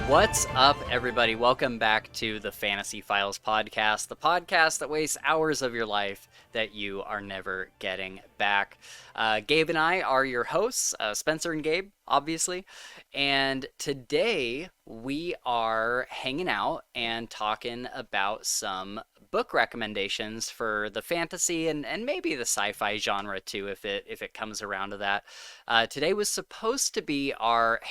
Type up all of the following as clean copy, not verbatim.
What's up, everybody? Welcome back to the Fantasy Files Podcast, the podcast that wastes hours of your life that you are never getting back. Gabe and I are your hosts, Spencer and Gabe, obviously. And today we are hanging out and talking about some book recommendations for the fantasy and maybe the sci-fi genre too, if it comes around to that. Today was supposed to be our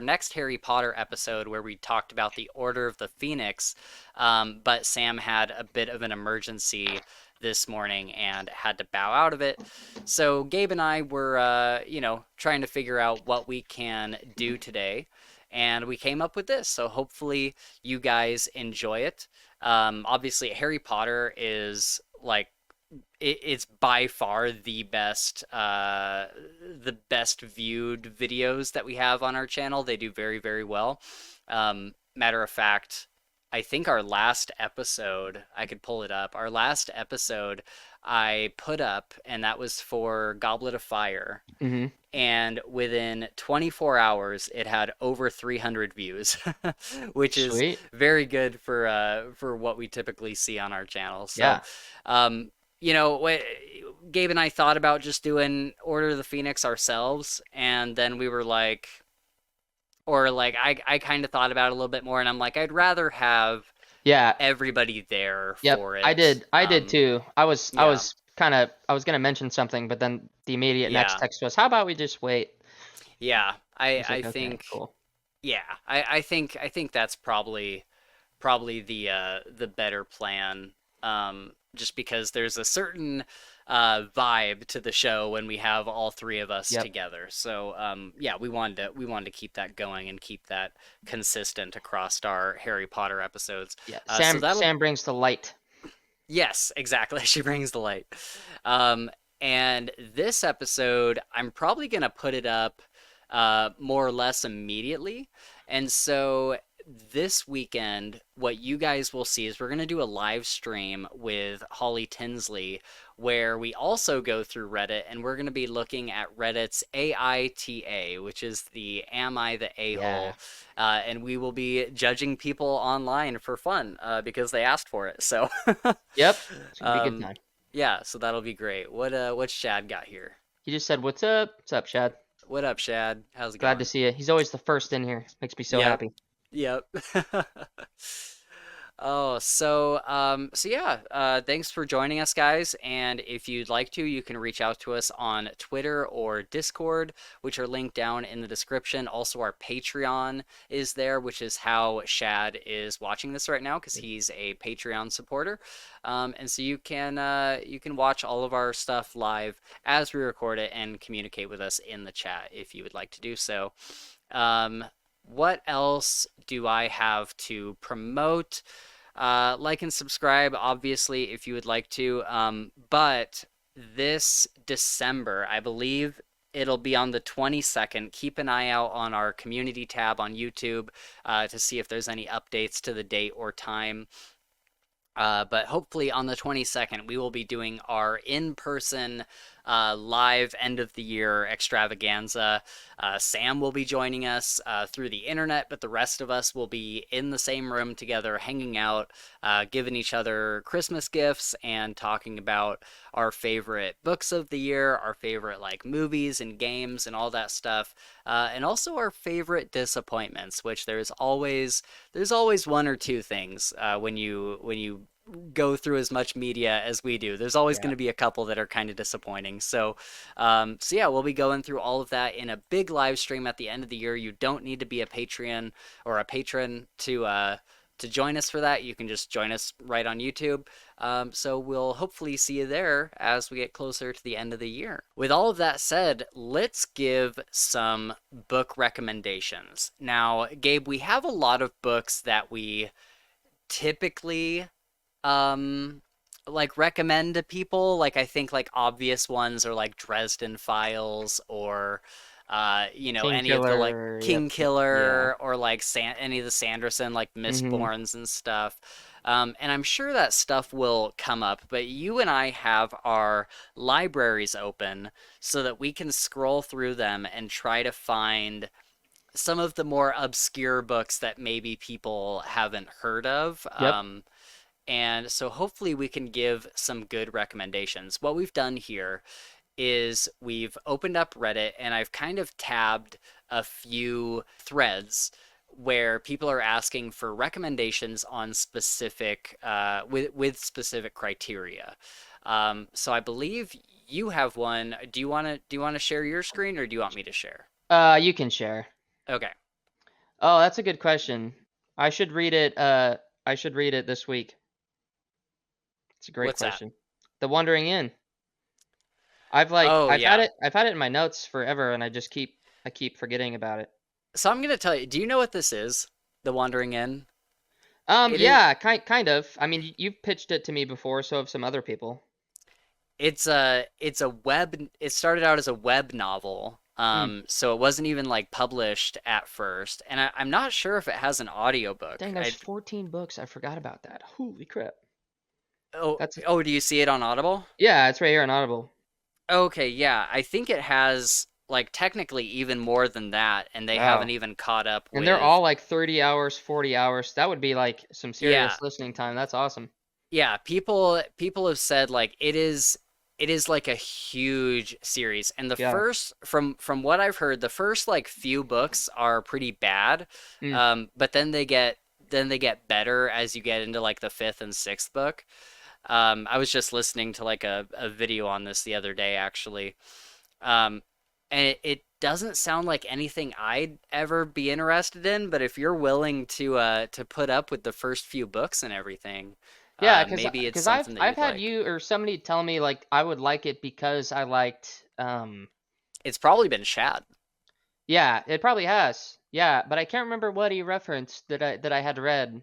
next Harry Potter episode where we talked about the Order of the Phoenix, but Sam had a bit of an emergency this morning and had to bow out of it. So Gabe and I were, trying to figure out what we can do today, and we came up with this. So hopefully you guys enjoy it. Obviously, Harry Potter is like it's by far the best viewed videos that we have on our channel. They do very, very well. Matter of fact, I think our last episode, I could pull it up. Our last episode I put up, and that was for Goblet of Fire. Mm-hmm. And within 24 hours, it had over 300 views, which is Sweet. very good for what we typically see on our channel. So, Yeah. Gabe and I thought about just doing Order of the Phoenix ourselves, and then we were like, I kind of thought about it a little bit more, and I'm like, I'd rather have Yeah. everybody there Yep. for it. I did too. I was yeah. gonna mention something, but then the immediate next Yeah. text was, "How about we just wait?" Yeah, I was I like, okay, think, cool. yeah, I think that's probably the better plan. Just because there's a certain vibe to the show when we have all three of us Yep. together. So yeah, we wanted to keep that going and keep that consistent across our Harry Potter episodes. Yeah. So that'll Sam brings the light. Yes, exactly. She brings the light. And this episode, I'm probably gonna put it up more or less immediately. And so this weekend, what you guys will see is we're gonna do a live stream with Holly Tinsley, where we also go through Reddit, and we're gonna be looking at Reddit's AITA, which is the Am I the A-hole? And we will be judging people online for fun because they asked for it. So Yep. It's gonna be a good time. yeah, so that'll be great. What's Shad got here? He just said, "What's up? What's up, Shad? What up, Shad? How's it Glad going? to see you." He's always the first in here. Makes me so Yep. happy. Yep. Oh, so yeah, thanks for joining us, guys. And if you'd like to, you can reach out to us on Twitter or Discord, which are linked down in the description. Also, our Patreon is there, which is how Shad is watching this right now because he's a Patreon supporter. And so you can watch all of our stuff live as we record it and communicate with us in the chat if you would like to do so. What else do I have to promote? Like and subscribe, obviously, if you would like to. But this December, I believe it'll be on the 22nd. Keep an eye out on our community tab on YouTube to see if there's any updates to the date or time. But hopefully on the 22nd, we will be doing our in-person live end of the year extravaganza. Sam will be joining us through the internet, but the rest of us will be in the same room together, hanging out, giving each other Christmas gifts, and talking about our favorite books of the year, our favorite like movies and games and all that stuff, and also our favorite disappointments. Which there's always one or two things when you go through as much media as we do. There's always going to be a couple that are kind of disappointing. So yeah, we'll be going through all of that in a big live stream at the end of the year. You don't need to be a Patreon or a patron to join us for that. You can just join us right on YouTube. So we'll hopefully see you there as we get closer to the end of the year. With all of that said, let's give some book recommendations. Now, Gabe, we have a lot of books that we typically like recommend to people. Like I think like obvious ones are like Dresden Files or King any of the like Killer. King Yep. Killer or like any of the Sanderson like Mistborns and stuff. And I'm sure that stuff will come up, but you and I have our libraries open so that we can scroll through them and try to find some of the more obscure books that maybe people haven't heard of. Yep. And so hopefully we can give some good recommendations. What we've done here is we've opened up Reddit and I've kind of tabbed a few threads where people are asking for recommendations on specific with specific criteria. So I believe you have one. Do you want to share your screen or do you want me to share? You can share. Okay. Oh, that's a good question. I should read it. I should read it this week. It's a great What's that? question. The Wandering Inn. Oh yeah. I've had it in my notes forever, and I keep forgetting about it. So I'm gonna tell you. Do you know what this is? The Wandering Inn. It is. Yeah, kind of. I mean, you've pitched it to me before, so have some other people. It's a web. It started out as a web novel. Hmm. So it wasn't even like published at first, and I'm not sure if it has an audiobook. Dang, there's 14 books. I forgot about that. Holy crap. Oh, That's oh, do you see it on Audible? Yeah, it's right here on Audible. Okay, yeah. I think it has like technically even more than that, and they haven't Wow. even caught up And they're with. all like 30 hours, 40 hours. That would be like some Yeah, serious listening time. That's awesome. yeah. People have said like it is like a huge series, and the Yeah. first from what I've heard, the first like few books are pretty bad, Mm. but then they get better as you get into like the fifth and sixth book. I was just listening to like a video on this the other day actually. Um, and it doesn't sound like anything I'd ever be interested in, but if you're willing to put up with the first few books and everything, Yeah, maybe it's cause something that I've you'd had like. you or somebody tell me like I would like it because I liked It's probably been Shad. yeah, it probably has. Yeah, but I can't remember what he referenced that I had read.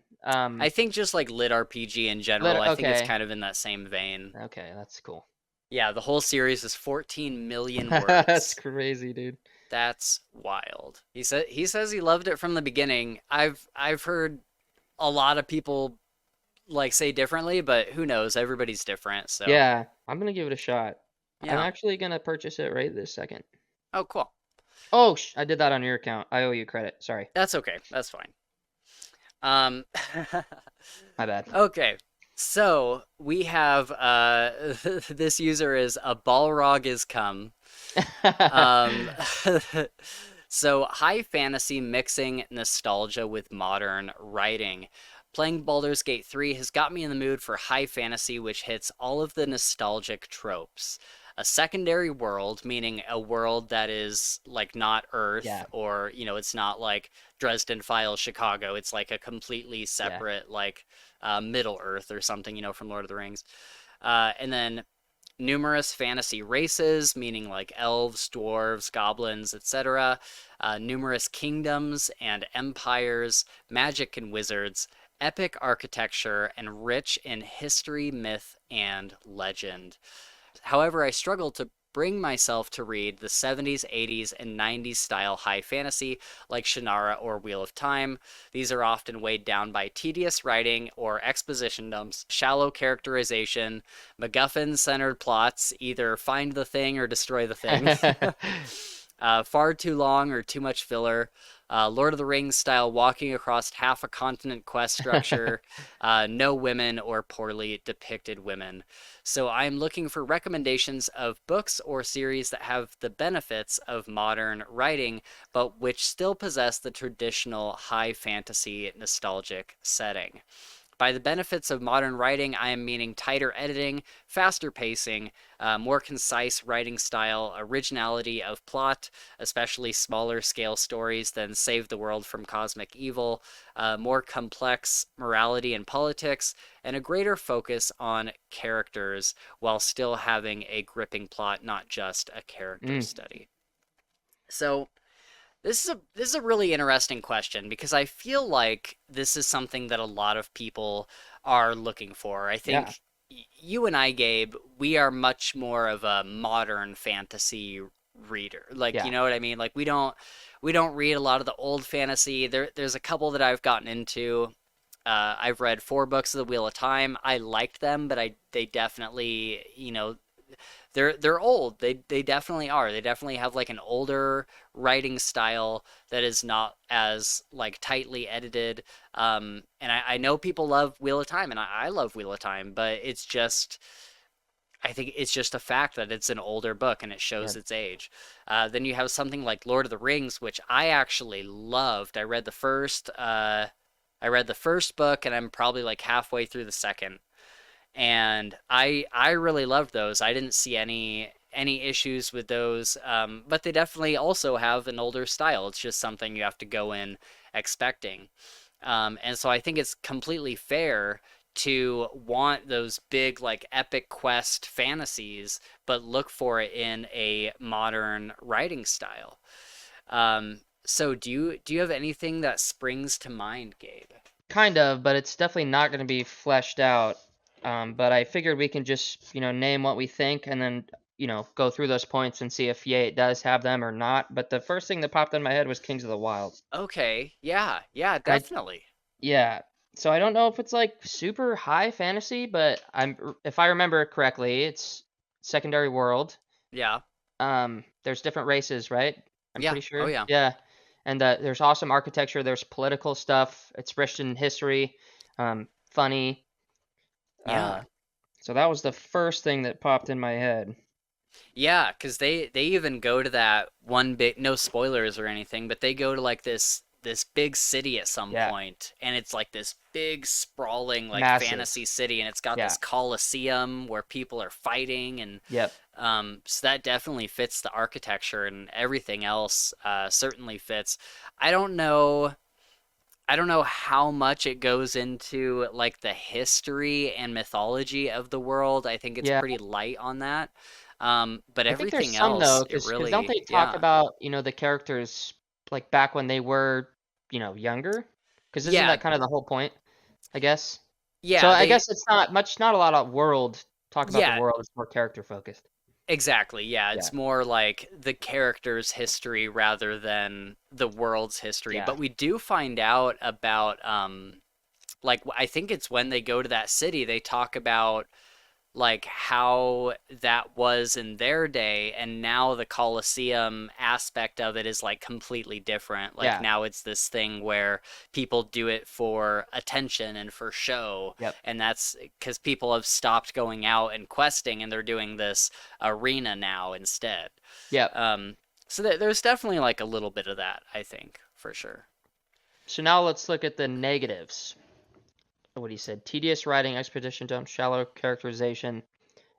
I think just like lit RPG in general, I think it's Okay. kind of in that same vein. Okay, that's cool. Yeah, the whole series is 14 million That's words. crazy, dude. That's wild. He says he loved it from the beginning. I've heard a lot of people like say differently, but who knows? Everybody's different. So Yeah, I'm gonna give it a shot. I'm yeah. actually gonna purchase it right this second. Oh, cool. Oh, I did that on your account. I owe you credit. Sorry. That's okay. That's fine. Um, My bad. okay. So we have this user is a Balrog is come. Um, so high fantasy mixing nostalgia with modern writing. Playing Baldur's Gate 3 has got me in the mood for high fantasy, which hits all of the nostalgic tropes. A secondary world, meaning a world that is like not Earth Yeah, or, it's not like Dresden Files, Chicago. It's like a completely yeah. separate, like Middle Earth or something, from Lord of the Rings. And then numerous fantasy races, meaning like elves, dwarves, goblins, etc., numerous kingdoms and empires, magic and wizards, epic architecture, and rich in history, myth, and legend. However, I struggle to bring myself to read the 70s, 80s, and 90s style high fantasy like Shannara or Wheel of Time. These are often weighed down by tedious writing or exposition dumps, shallow characterization, MacGuffin centered plots, either find the thing or destroy the thing, far too long or too much filler, Lord of the Rings style walking across half a continent quest structure, no women or poorly depicted women. So I'm looking for recommendations of books or series that have the benefits of modern writing, but which still possess the traditional high fantasy nostalgic setting. By the benefits of modern writing, I am meaning tighter editing, faster pacing, more concise writing style, originality of plot, especially smaller scale stories than Save the World from Cosmic Evil, more complex morality and politics, and a greater focus on characters while still having a gripping plot, not just a character Mm, study. So, this is a really interesting question because I feel like this is something that a lot of people are looking for. I yeah, think you and I, Gabe, we are much more of a modern fantasy reader. Like, you yeah. know what I mean? Like we don't read a lot of the old fantasy. There's a couple that I've gotten into. I've read four books of the Wheel of Time. I liked them, but they definitely, they're old. They definitely are. They definitely have like an older writing style that is not as like tightly edited. And I know people love Wheel of Time, and I love Wheel of Time, but it's just I think it's just a fact that it's an older book and it Yeah. shows its age. Then you have something like Lord of the Rings, which I actually loved. I read the first book, and I'm probably like halfway through the second, and I really loved those. I didn't see any issues with those, but they definitely also have an older style. It's just something you have to go in expecting. And so I think it's completely fair to want those big, like, epic quest fantasies, but look for it in a modern writing style. So do you have anything that springs to mind, Gabe? Kind of, but it's definitely not going to be fleshed out. But I figured we can just, name what we think and then, go through those points and see if yay it does have them or not. But the first thing that popped in my head was Kings of the Wild. Okay, yeah, yeah, And I, definitely. yeah. So I don't know if it's like super high fantasy, but if I remember correctly, it's secondary world. Yeah, There's different races, right? I'm yeah, pretty oh sure. yeah, Yeah. And there's awesome architecture. There's political stuff. It's rich in history. Funny. yeah. Uh, so that was the first thing that popped in my head. Yeah, because they even go to that one big, no spoilers or anything, but they go to like this big city at some Yeah. point, and it's like this big sprawling like Massive. fantasy city, and it's got Yeah. this coliseum where people are fighting, and Yep. so that definitely fits the architecture, and everything else certainly fits. I don't know. I don't know how much it goes into like the history and mythology of the world. I think it's Yeah. pretty light on that. But I think there's everything some else, though, it because don't really, they talk yeah. about, the characters like back when they were, younger? Because isn't Yeah, that kind of the whole point, I guess? So yeah, I guess it's not a lot of world talk about the yeah, world. It's more character focused. exactly. Yeah, Yeah. it's more like the character's history rather than the world's history. Yeah. But we do find out about, like, I think it's when they go to that city, they talk about like how that was in their day, and now the Colosseum aspect of it is like completely different. Like Yeah. now it's this thing where people do it for attention and for show, Yep. and that's because people have stopped going out and questing, and they're doing this arena now instead. Yep. um so there's definitely like a little bit of that, I think, for sure. So now let's look at the negatives. What he said: tedious writing, expedition dump, shallow characterization.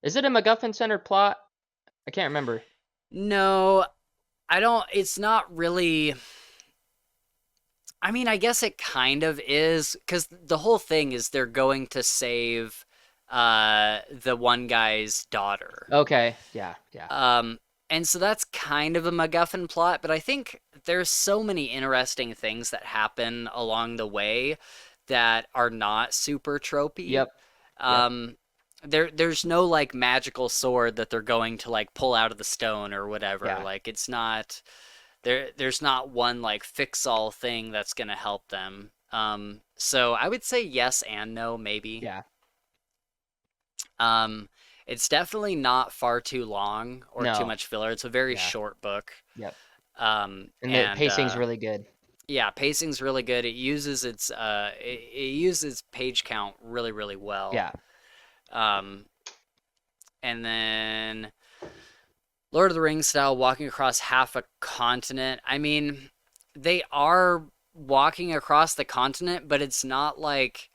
Is it a MacGuffin-centered plot? I can't remember. No, I don't. It's not really. I mean, I guess it kind of is, because the whole thing is they're going to save the one guy's daughter. Okay. Yeah. Yeah. Um, and so that's kind of a MacGuffin plot, but I think there's so many interesting things that happen along the way that are not super tropey. Yep. Yep. Um, there's no like magical sword that they're going to like pull out of the stone or whatever. Yeah. Like it's not there's not one like fix all thing that's gonna help them. So I would say yes and no, maybe. Yeah. Um, it's definitely not far too long or too No. much filler. It's a very Yeah. short book. Yep. And the And pacing's really good. yeah, pacing's really good. It uses page count really, really well. Yeah. Um, and then Lord of the Rings style, walking across half a continent. I mean, they are walking across the continent, but it's not like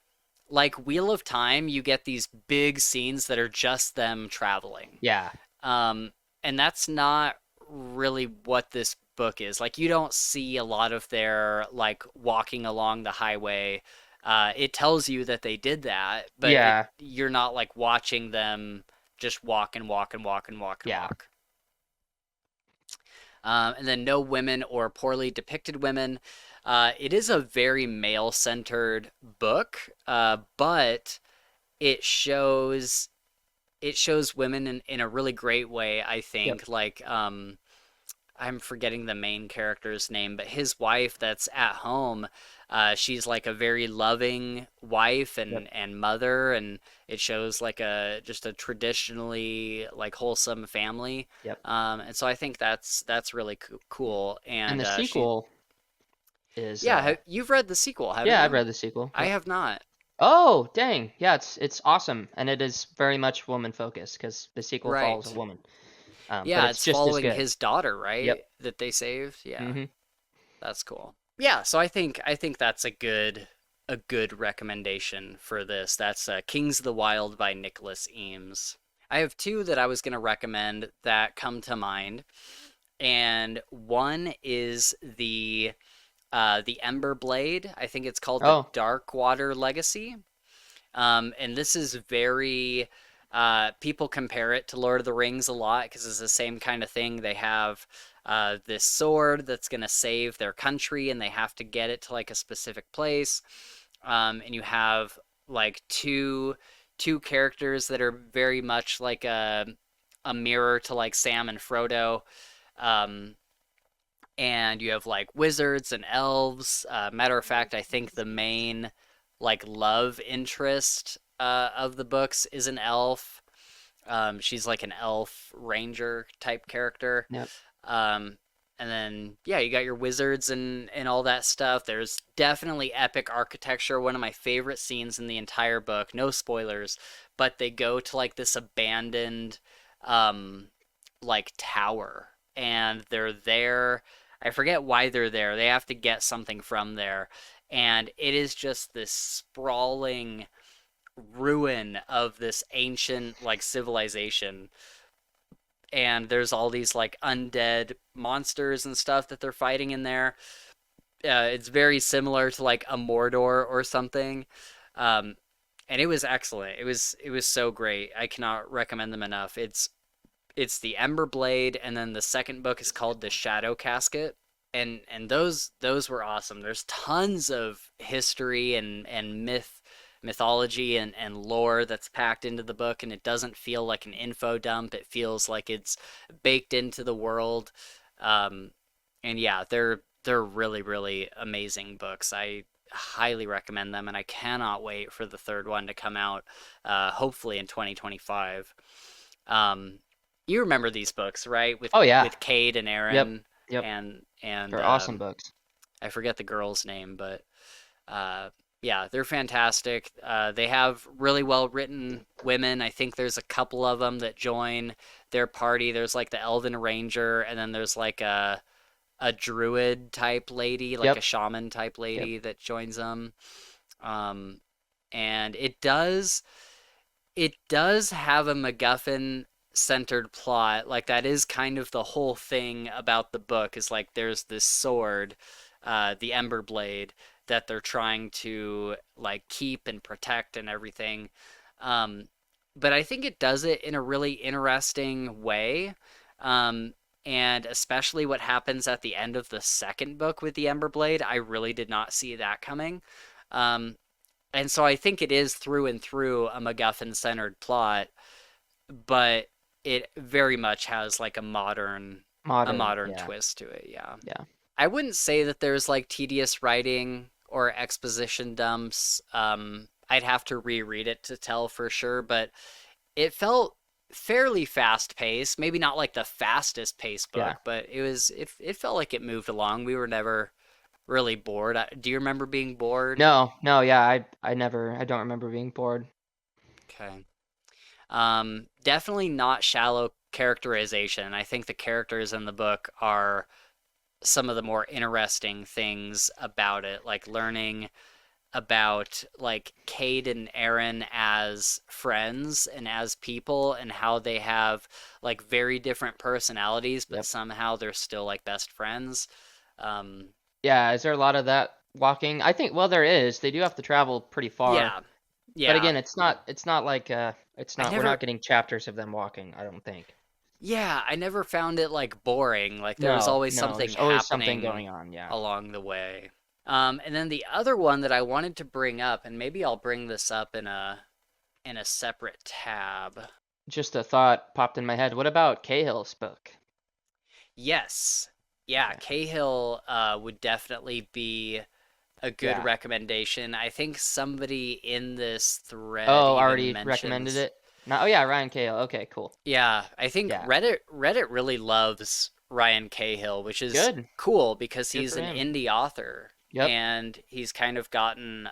Wheel of Time. You get these big scenes that are just them traveling. Yeah. And that's not really what this book is. Like you don't see a lot of their like walking along the highway. It tells you that they did that, but Yeah. you're not like watching them just walk and walk and walk and walk and Yeah. walk. And then no women or poorly depicted women. It is a very male-centered book, but it shows it shows women in a really great way, I Yep. think. Like I'm forgetting the main character's name, but his wife that's at home, she's like a very loving wife Yep. and mother, and it shows like a just a traditionally like wholesome family. Yep. And so I think that's really cool. And And the she, sequel is yeah, you've read the sequel, haven't yeah, I've you? read the sequel. I Yep. have not. Oh, dang. Yeah, it's awesome, and it is very much woman focused because the sequel follows a Right. woman. But Yeah, it's it's just as following good. his daughter, Yep. right? That they saved. Yeah. Hmm. That's cool. Yeah, so I think that's a good recommendation for this. That's Kings of the Wild by Nicholas Eames. I have two that I was going to recommend that come to mind, and one is the Ember Blade. I think it's called the Oh, Dark Water Legacy. And this is very, people compare it to Lord of the Rings a lot because it's the same kind of thing. They have this sword that's going to save their country and they have to get it to like a specific place. And you have like two characters that are very much like a mirror to like Sam and Frodo. Um, and you have like wizards and elves. Matter of fact, I think the main like love interest of the books is an elf. She's like an elf ranger type character. yep. Um, and then yeah, you got your wizards and all that stuff. There's definitely epic architecture. One of my favorite scenes in the entire book. No spoilers, but they go to like this abandoned um like tower and they're there. I forget why they're there. They have to get something from there. And it is just this sprawling ruin of this ancient like civilization, and there's all these like undead monsters and stuff that they're fighting in there. It's very similar to like a Mordor or something. Um, and it was excellent. It was so great. I cannot recommend them enough. It's the Ember Blade, and then the second book is called the Shadow Casket. And those were awesome. There's tons of history and mythology and lore that's packed into the book, and it doesn't feel like an info dump. It feels like it's baked into the world. Um, and yeah, they're really really amazing books. I highly recommend them, and I cannot wait for the third one to come out, hopefully in 2025. Um, you remember these books, right? Oh yeah. With Cade and Yep. Aaron Yep. and They're awesome books. I forget the girl's name, but uh, yeah, they're fantastic. They have really well written women. I think there's a couple of them that join their party. There's like the Elven Ranger, and then there's like a druid type lady, like a Yep. shaman type Yep. lady that joins them. Um, and it does have a MacGuffin centered plot. Like that is kind of the whole thing about the book is like there's this sword, the Ember Blade, that they're trying to like keep and protect and everything. Um, but I think it does it in a really interesting way. Um, and especially what happens at the end of the second book with the Ember Blade, I really did not see that coming. Um, and so I think it is through and through a MacGuffin centered plot, but it very much has like a Modern. modern Yeah. twist to it. Yeah. Yeah. I wouldn't say that there's like tedious writing or exposition dumps. I'd have to reread it to tell for sure, but it felt fairly fast paced. Maybe not like the fastest paced Yeah. book, but it felt like it moved along. We were never really bored. Do you remember being bored? No. No. Yeah. I don't remember being bored. Okay. Definitely not shallow characterization. I think the characters in the book are some of the more interesting things about it, like learning about like Cade and Aaron as friends and as people and how they have like very different personalities, but Yep. somehow they're still like best friends. Um, Yeah. Is there a lot of that walking? I think. Well, there is. They do have to travel pretty far. yeah, But yeah. again, it's not like it's I not we're not never, getting chapters of them walking, I don't think. yeah, I never found it like boring. Like there was No, always no, something there's always something happening going on, yeah. along the way. And then the other one that I wanted to bring up, and maybe I'll bring this up in a separate tab. Just a thought popped in my head. What about Cahill's book? Yes. Yeah, Okay. Cahill would definitely be a good Yeah. recommendation. I think somebody in this thread Oh, even already recommended mentions. it. No. Oh yeah, Ryan Cahill. Okay, cool. Yeah, I think Yeah. Reddit really loves Ryan Cahill, which is Good. cool because Good he's for an him. indie author Yep. and he's kind of gotten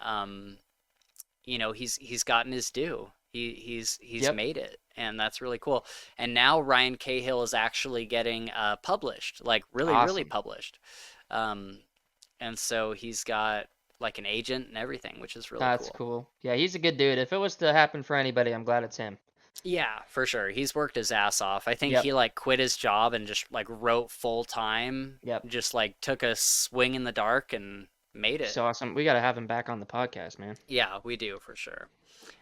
he's gotten his due. He's Yep. made it, and that's really cool. And now Ryan Cahill is actually getting published, like really Awesome. published. Um, and so he's got like an agent and everything, which is really That's cool. cool. Yeah, he's a good dude. If it was to happen for anybody, I'm glad it's him. Yeah, for sure. He's worked his ass off. I think Yep. he like quit his job and just like wrote full time, Yep. just like took a swing in the dark and made He's it. awesome. We gotta have him back on the podcast, man. Yeah, we do for sure.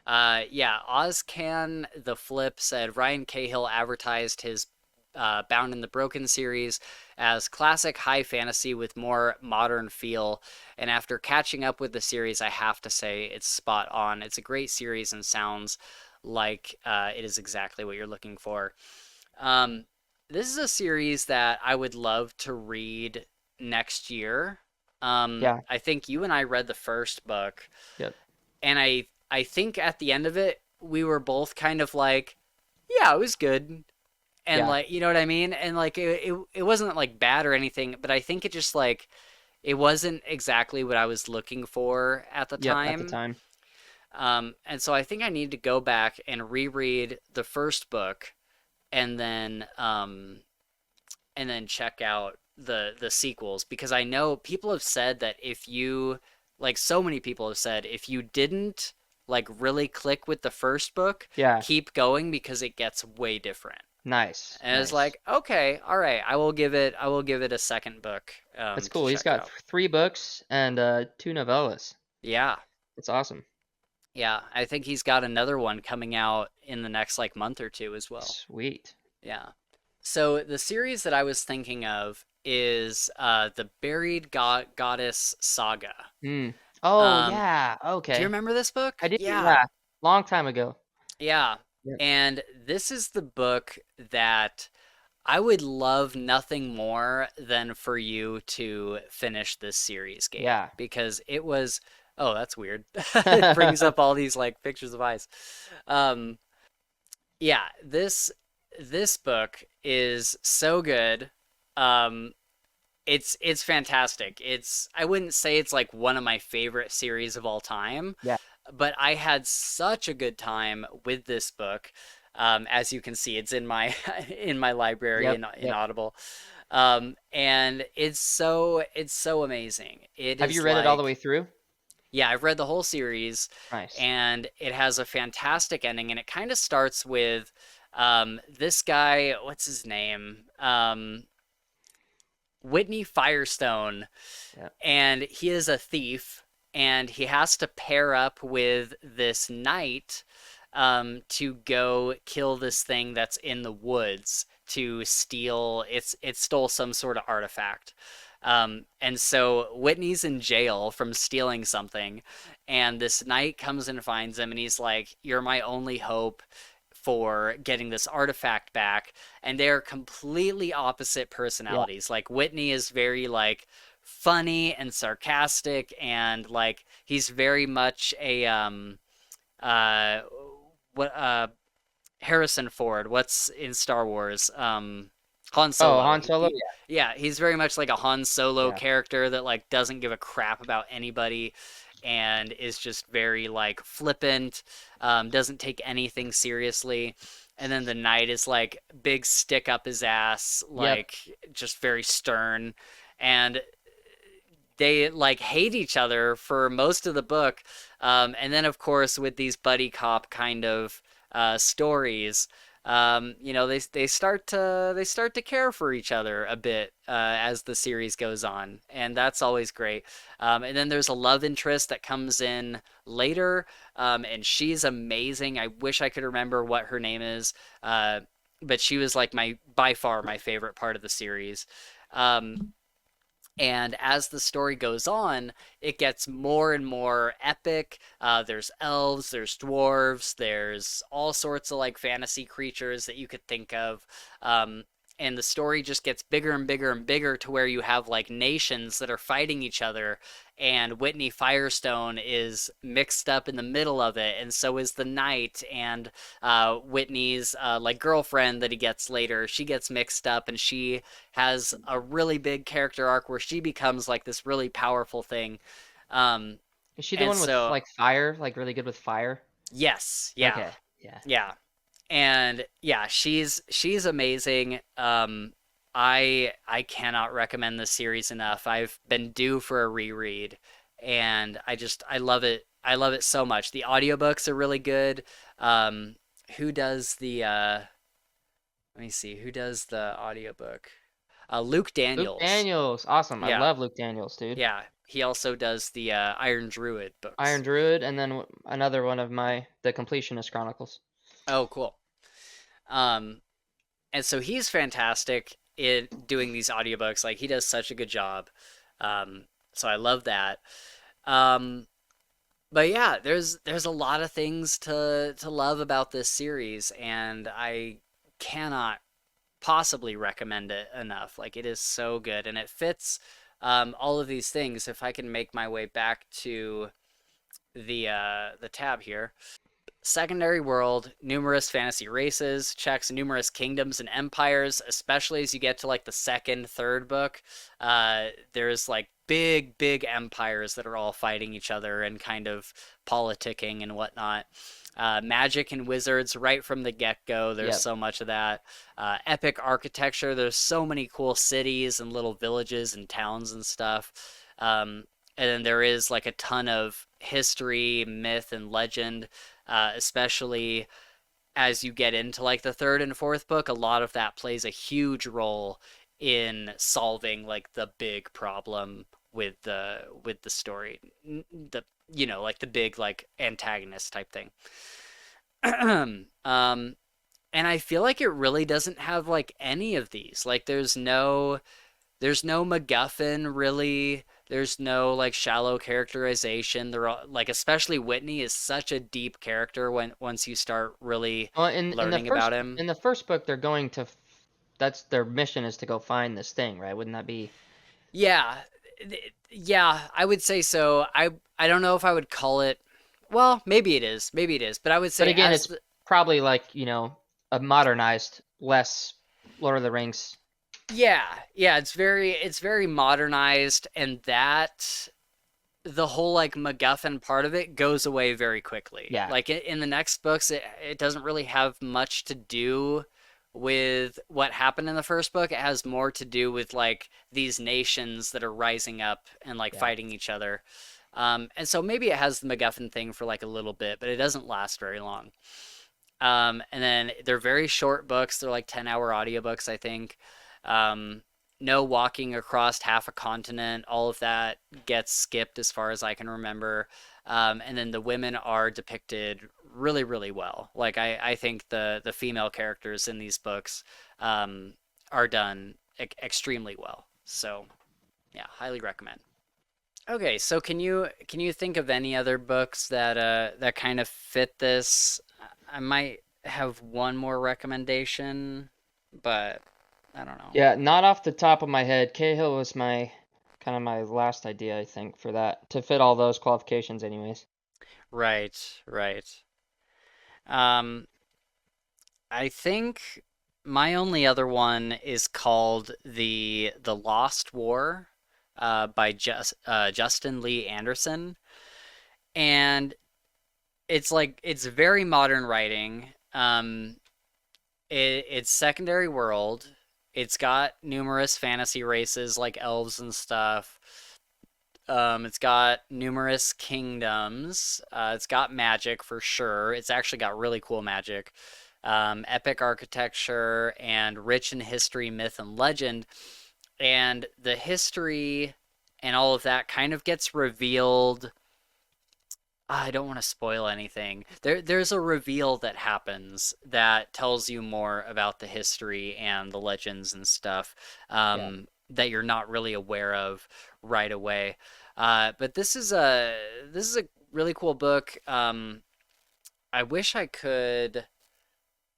Yeah, Ozcan the Flip said Ryan Cahill advertised his Bound in the Broken series as classic high fantasy with more modern feel. And after catching up with the series, I have to say it's spot on. It's a great series and sounds like it is exactly what you're looking for. Um, this is a series that I would love to read next year. Yeah. I think you and I read the first book, Yep. and I think at the end of it we were both kind of like, yeah, it was good, and Yeah. like you know what I mean, and like it wasn't like bad or anything, but I think it just like it wasn't exactly what I was looking for at the Yep. At the time. time. And so I think I need to go back and reread the first book and then check out the sequels because I know people have said that if you like so many people have said if you didn't like really click with the first book, Yeah. keep going because it gets way different. Nice. And it's Nice. like, okay, all right, I will give it a second book That's to cool. He's check got out. 3 books and 2 novellas. Yeah. That's awesome. Yeah, I think he's got another one coming out in the next like month or two as well. Sweet. Yeah. So the series that I was thinking of is the Buried Goddess Saga. Hmm. Oh Um, yeah. do you Okay. remember this book? I did. Yeah, Yeah. Long time ago. yeah. Yep. And this is the book that I would love nothing more than for you to finish this series, Gabe, Yeah. because it was. Oh, that's weird. It brings up all these like pictures of eyes. Um, yeah, this book is so good. Um, it's fantastic. It's I wouldn't say it's like one of my favorite series of all time, Yeah. but I had such a good time with this book. As you can see, it's in my in my library Yep. in Yep. Audible. And it's so amazing. It Have you is read it all the way like through? yeah, I've read the whole series, Nice. and it has a fantastic ending. And it kind of starts with this guy. What's his name? Whitney Firestone, Yeah. and he is a thief, and he has to pair up with this knight to go kill this thing that's in the woods to steal. It stole some sort of artifact. And so Whitney's in jail from stealing something, and this knight comes and finds him, and he's like, "You're my only hope for getting this artifact back." And they're completely opposite Yeah. personalities. Like Whitney is very like funny and sarcastic, and like he's very much a uh what Harrison Ford, what's in Star Wars? Han Oh, Solo. Han Solo. Yeah, he's very much like a Han Solo Yeah. character that like doesn't give a crap about anybody and is just very like flippant, doesn't take anything seriously. And then the knight is like big stick up his ass, Yep. like just very stern. And they like hate each other for most of the book. And then of course with these buddy cop kind of stories, they start to care for each other a bit as the series goes on, and that's always great. And then there's a love interest that comes in later, and she's amazing. I wish I could remember what her name is, but she was like my by far my favorite part of the series. Um, and as the story goes on, it gets more and more epic. There's elves, there's dwarves, there's all sorts of like fantasy creatures that you could think of. and the story just gets bigger and bigger and bigger to where you have like nations that are fighting each other, and Whitney Firestone is mixed up in the middle of it, and so is the knight, and Whitney's like girlfriend that he gets later, she gets mixed up, and she has a really big character arc where she becomes like this really powerful thing. um Is she the and one with so like fire, like really good with fire? yes, yeah, Okay, yeah. yeah. And yeah, she's amazing. I cannot recommend this series enough. I've been due for a reread, and I love it. I love it so much. The audiobooks are really good. Um, who does the let me see, who does the audiobook? Luke Luke Daniels. Daniels, awesome. I Yeah, love Luke Daniels, dude. yeah. He also does the Iron Druid Iron books. Druid, and then another one of the Completionist Chronicles. Oh, cool. Um, and so he's fantastic in doing these audiobooks. Like he does such a good job. So I love that. Um, but yeah, there's a lot of things to love about this series, and I cannot possibly recommend it enough. Like it is so good, and it fits all of these things. If I can make my way back to the tab here. Secondary world, numerous fantasy races, checks numerous kingdoms and empires, especially as you get to like the second, third book. There's like big empires that are all fighting each other and kind of politicking and whatnot. Magic and wizards right from the get go. There's Yep. so much of that. Epic architecture. There's so many cool cities and little villages and towns and stuff. And then there is like a ton of history, myth, and legend, especially as you get into like the third and fourth book. A lot of that plays a huge role in solving like the big problem with the story, the like the big like antagonist type thing. um, and I feel like it really doesn't have like any of these. Like there's no MacGuffin really. There's no like shallow characterization. They're all, like especially Whitney is such a deep character when once you start really Well, learning about him. in the first book, they're going to. That's their mission is to go find this thing, right? Wouldn't that be? Yeah. Yeah, I would say so. I don't know if I would call it, well, maybe it is. Maybe it is, but I would But say again, as it's the, probably like a modernized, less Lord of the Rings. yeah, yeah, it's very modernized, and that the whole like MacGuffin part of it goes away very quickly. Yeah, Like in the next books, it doesn't really have much to do with what happened in the first book. It has more to do with like these nations that are rising up and like yeah, fighting each other. And so maybe it has the MacGuffin thing for like a little bit, but it doesn't last very long. And then they're very short books. They're like 10-hour audiobooks, I think. Um, no walking across half a continent. All of that gets skipped as far as I can remember. And then the women are depicted really, really well. Like I think the female characters in these books are done extremely well. So yeah, highly recommend. Okay, so can you think of any other books that kind of fit this? I might have one more recommendation, but I don't know. yeah. Not off the top of my head. Cahill was my kind of my last idea, I think, for that to fit all those qualifications, anyways. Right, right. Um, I think my only other one is called the Lost War, by Justin Lee Anderson, and it's like it's very modern writing. It's secondary world. It's got numerous fantasy races like elves and stuff. It's got numerous kingdoms. It's got magic for sure. It's actually got really cool magic. Epic architecture and rich in history, myth, and legend. And the history and all of that kind of gets revealed. I don't want to spoil anything. There's a reveal that happens that tells you more about the history and the legends and stuff, Yeah. that you're not really aware of right away. But this is a really cool book. I wish I could.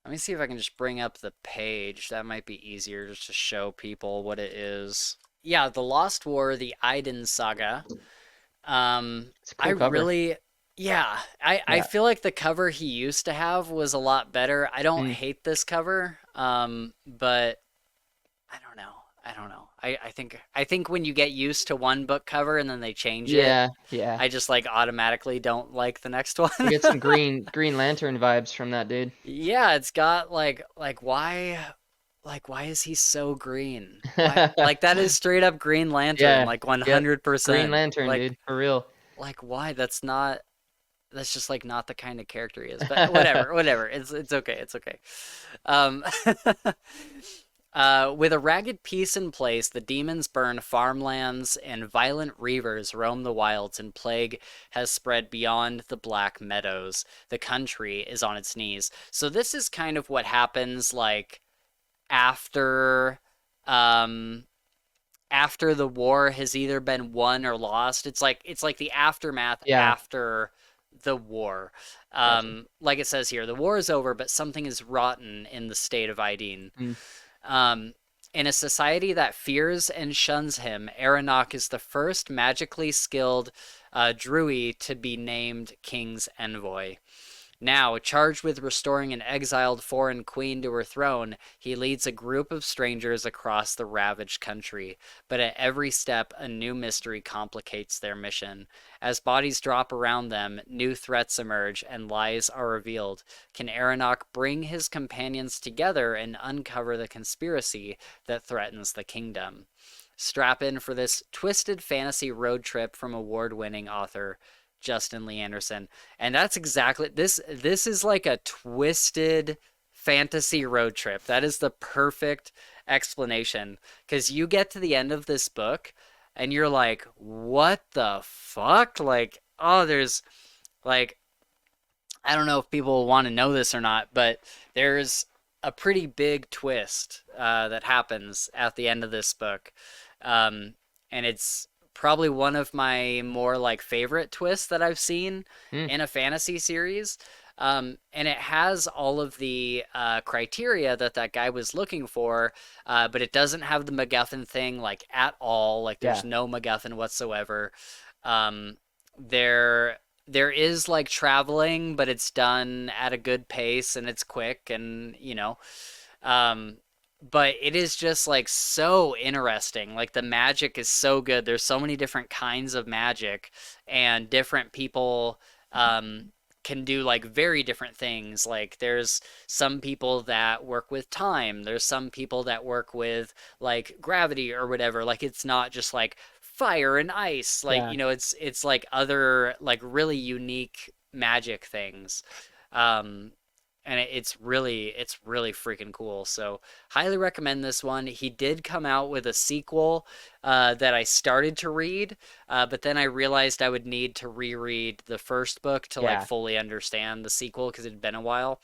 Let me see if I can just bring up the page. That might be easier just to show people what it is. Yeah, The Lost War, the Aiden Saga. It's a I cool cover. really, yeah, I Yeah. feel like the cover he used to have was a lot better. I don't Mm. hate this cover, but I don't know. I don't know. I think when you get used to one book cover and then they change it, Yeah, yeah. I just like automatically don't like the next one. I get some Green Lantern vibes from that dude. Yeah, it's got why is he so green? Why like that is straight up Green Lantern, Yeah. like Yep. Green 100%. Lantern, dude, for real. Like why? That's just like not the kind of character he is. But whatever, whatever. It's okay. It's okay. Um with a ragged peace in place, the demons burn farmlands and violent reavers roam the wilds, and plague has spread beyond the Black Meadows. The country is on its knees. So this is kind of what happens like after um after the war has either been won or lost. It's like the aftermath Yeah, after the war. gotcha. Like it says here, the war is over, but something is rotten in the state of Aideen. Mm. Um, in a society that fears and shuns him, Aranok is the first magically skilled Drui to be named King's Envoy. Now, charged with restoring an exiled foreign queen to her throne, he leads a group of strangers across the ravaged country. But at every step, a new mystery complicates their mission. As bodies drop around them, new threats emerge and lies are revealed. Can Aranok bring his companions together and uncover the conspiracy that threatens the kingdom? Strap in for this twisted fantasy road trip from award-winning author Justin Lee Anderson. And that's exactly this is like a twisted fantasy road trip. That is the perfect explanation because you get to the end of this book and you're like, "What the fuck?" Like, oh, there's like I don't know if people want to know this or not, but there's a pretty big twist that happens at the end of this book. Um, and it's probably one of my more like favorite twists that I've seen Mm. in a fantasy series. And it has all of the criteria that that guy was looking for, but it doesn't have the MacGuffin thing like at all. Like there's Yeah. no MacGuffin whatsoever. Um, there there is like traveling, but it's done at a good pace and it's quick and um but it is just like so interesting. Like the magic is so good. There's so many different kinds of magic and different people can do like very different things. Like there's some people that work with time. There's some people that work with like gravity or whatever. Like it's not just like fire and ice. Like, Yeah. it's like other like really unique magic things. Um and it's really freaking cool. So highly recommend this one. He did come out with a sequel that I started to read, but then I realized I would need to reread the first book to like Yeah. fully understand the sequel because it had been a while.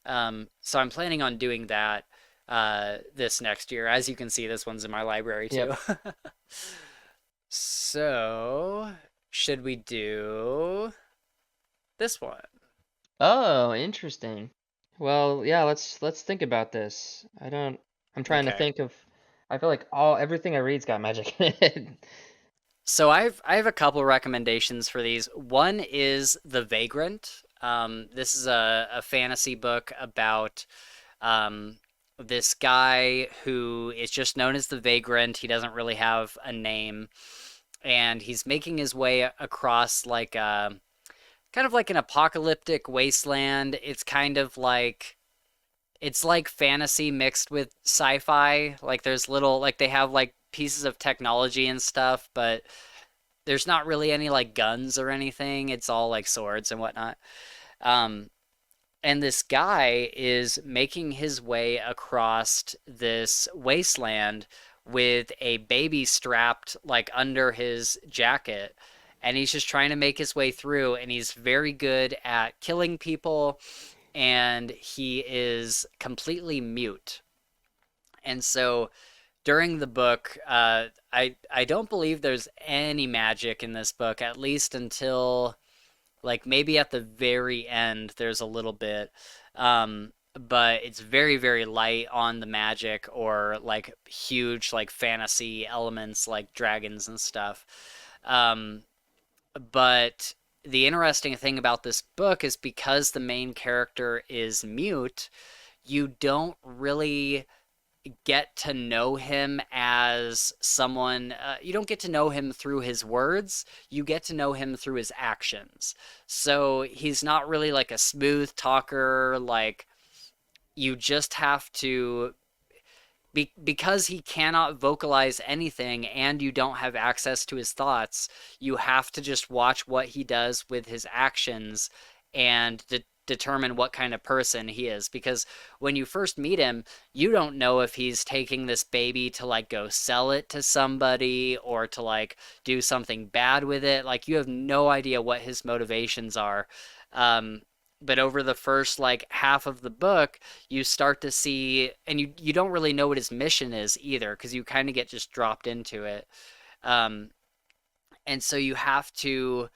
So I'm planning on doing that this next year. As you can see, this one's in my library too. Yep. So should we do this one? Oh, interesting. Well, yeah, let's think about this. I'm trying to Okay. think of I feel like all everything I read's got magic in it. So I have a couple recommendations for these. One is The Vagrant. This is a fantasy book about um, this guy who is just known as the Vagrant. He doesn't really have a name, and he's making his way across like a kind of like an apocalyptic wasteland. It's like fantasy mixed with sci-fi. Like there's little like they have like pieces of technology and stuff, but there's not really any like guns or anything. It's all like swords and whatnot. Um, and this guy is making his way across this wasteland with a baby strapped like under his jacket. And he's just trying to make his way through, and he's very good at killing people, and he is completely mute. And so during the book, I don't believe there's any magic in this book, at least until like maybe at the very end there's a little bit. but it's very, very light on the magic or like huge like fantasy elements like dragons and stuff. Um, but the interesting thing about this book is because the main character is mute, you don't really get to know him as someone, you don't get to know him through his words, you get to know him through his actions. So he's not really like a smooth talker, like you just have to because he cannot vocalize anything and you don't have access to his thoughts, you have to just watch what he does with his actions and determine what kind of person he is. Because when you first meet him, you don't know if he's taking this baby to like go sell it to somebody or to like do something bad with it. Like you have no idea what his motivations are. Um, but over the first like half of the book, you start to see, and you don't really know what his mission is either, because you kind of get just dropped into it. Um, and so you have to,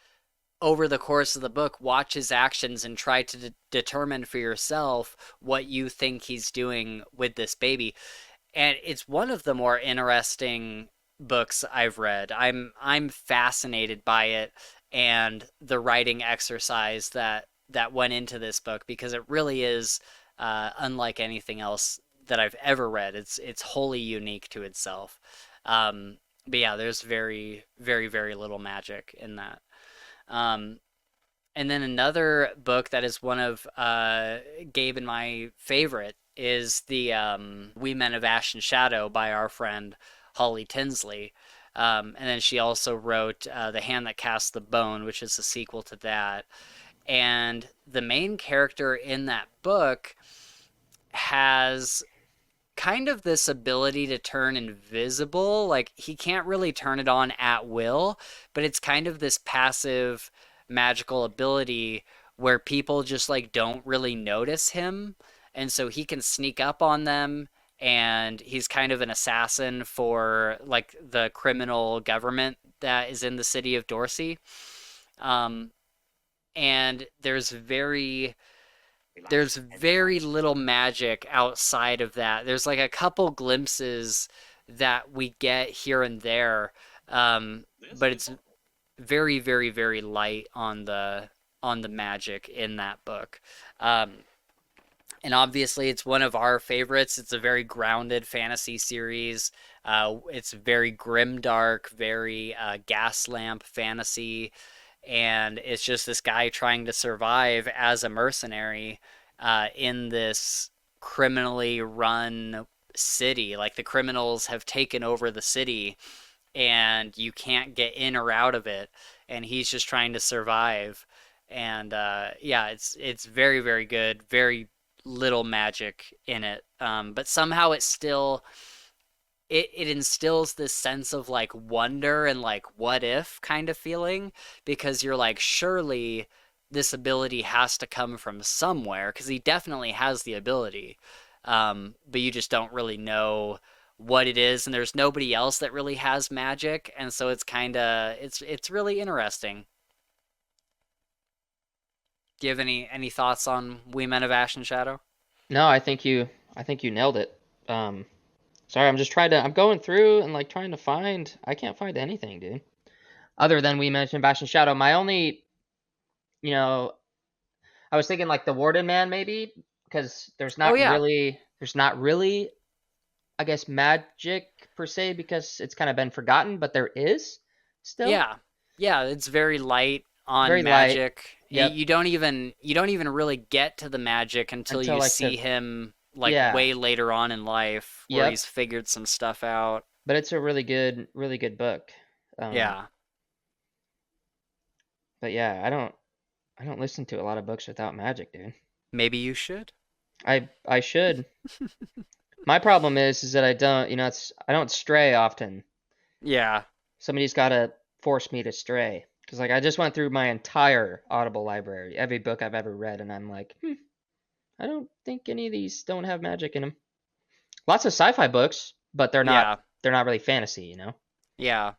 over the course of the book, watch his actions and try to determine for yourself what you think he's doing with this baby. And it's one of the more interesting books I've read. I'm fascinated by it and the writing exercise that went into this book because it really is unlike anything else that I've ever read. It's wholly unique to itself. But yeah, there's very very very little magic in that. Um, and then another book that is one of Gabe and my favorite is the We Men of Ash and Shadow by our friend Holly Tinsley. And then she also wrote The Hand That Cast the Bone, which is a sequel to that. And the main character in that book has kind of this ability to turn invisible. Like he can't really turn it on at will, but it's kind of this passive magical ability where people just like don't really notice him. And so he can sneak up on them and he's kind of an assassin for like the criminal government that is in the city of Dorsey. Um, and there's very little magic outside of that. There's like a couple glimpses that we get here and there, but it's very, very, very light on the magic in that book. Um, and obviously, it's one of our favorites. It's a very grounded fantasy series. It's very grim dark, very gas lamp fantasy, and it's just this guy trying to survive as a mercenary in this criminally run city. Like the criminals have taken over the city, and you can't get in or out of it, and he's just trying to survive. And yeah, it's very very good. Very little magic in it, but somehow it instills this sense of like wonder and like what if kind of feeling because you're like surely this ability has to come from somewhere because he definitely has the ability, but you just don't really know what it is and there's nobody else that really has magic and so it's kind of it's really interesting. Do you have any thoughts on We Men of Ash and Shadow? No, I think you nailed it. Um, Sorry, I'm just trying to. I'm going through and like trying to find. I can't find anything, dude. Other than we mentioned Bastion Shadow. My only, you know, I was thinking like the Warden Man maybe because Oh yeah. there's not really, I guess, magic per se because it's kind of been forgotten, but there is still Yeah. Yeah, it's very light on very light. magic. Yep. You don't even really get to the magic until Until you like see the him like yeah. way later on in life where Yep. he's figured some stuff out. But it's a really good book. Um, Yeah. but yeah, I don't listen to a lot of books without magic, dude. Maybe you should. I should. My problem is that I don't, I don't stray often. Yeah. Somebody's got to force me to stray. Because, like, I just went through my entire Audible library, every book I've ever read, and I'm like, I don't think any of these don't have magic in them. Lots of sci-fi books, but Yeah. they're not really fantasy, Yeah.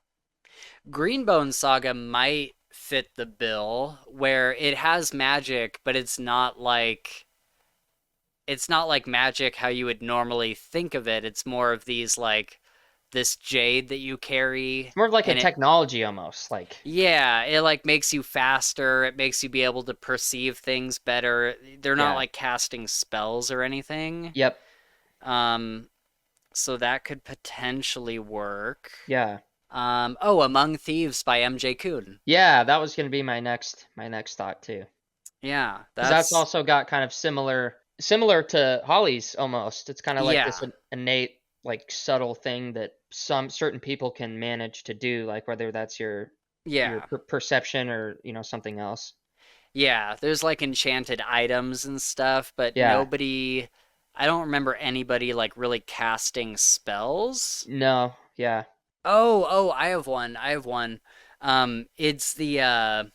Greenbone Saga might fit the bill where it has magic, but it's not like it's not like magic how you would normally think of it. It's more of these like this jade that you carry, It's more of like a and it technology almost. Like, yeah, it like makes you faster. It makes you be able to perceive things better. They're not yeah, like casting spells or anything. yep, Um, so that could potentially work. yeah, Oh, Among Thieves by MJ Kuhn. yeah. That was gonna be my next thought too, Yeah, because that's that's also got kind of similar to Holly's almost. It's kind of like this yeah, innate, like subtle thing that some certain people can manage to do, like whether that's your yeah, perception or something else. yeah. There's like enchanted items and stuff, but Yeah. nobody. I don't remember anybody like really casting spells. No. Yeah. Oh, I have one. I have one. It's the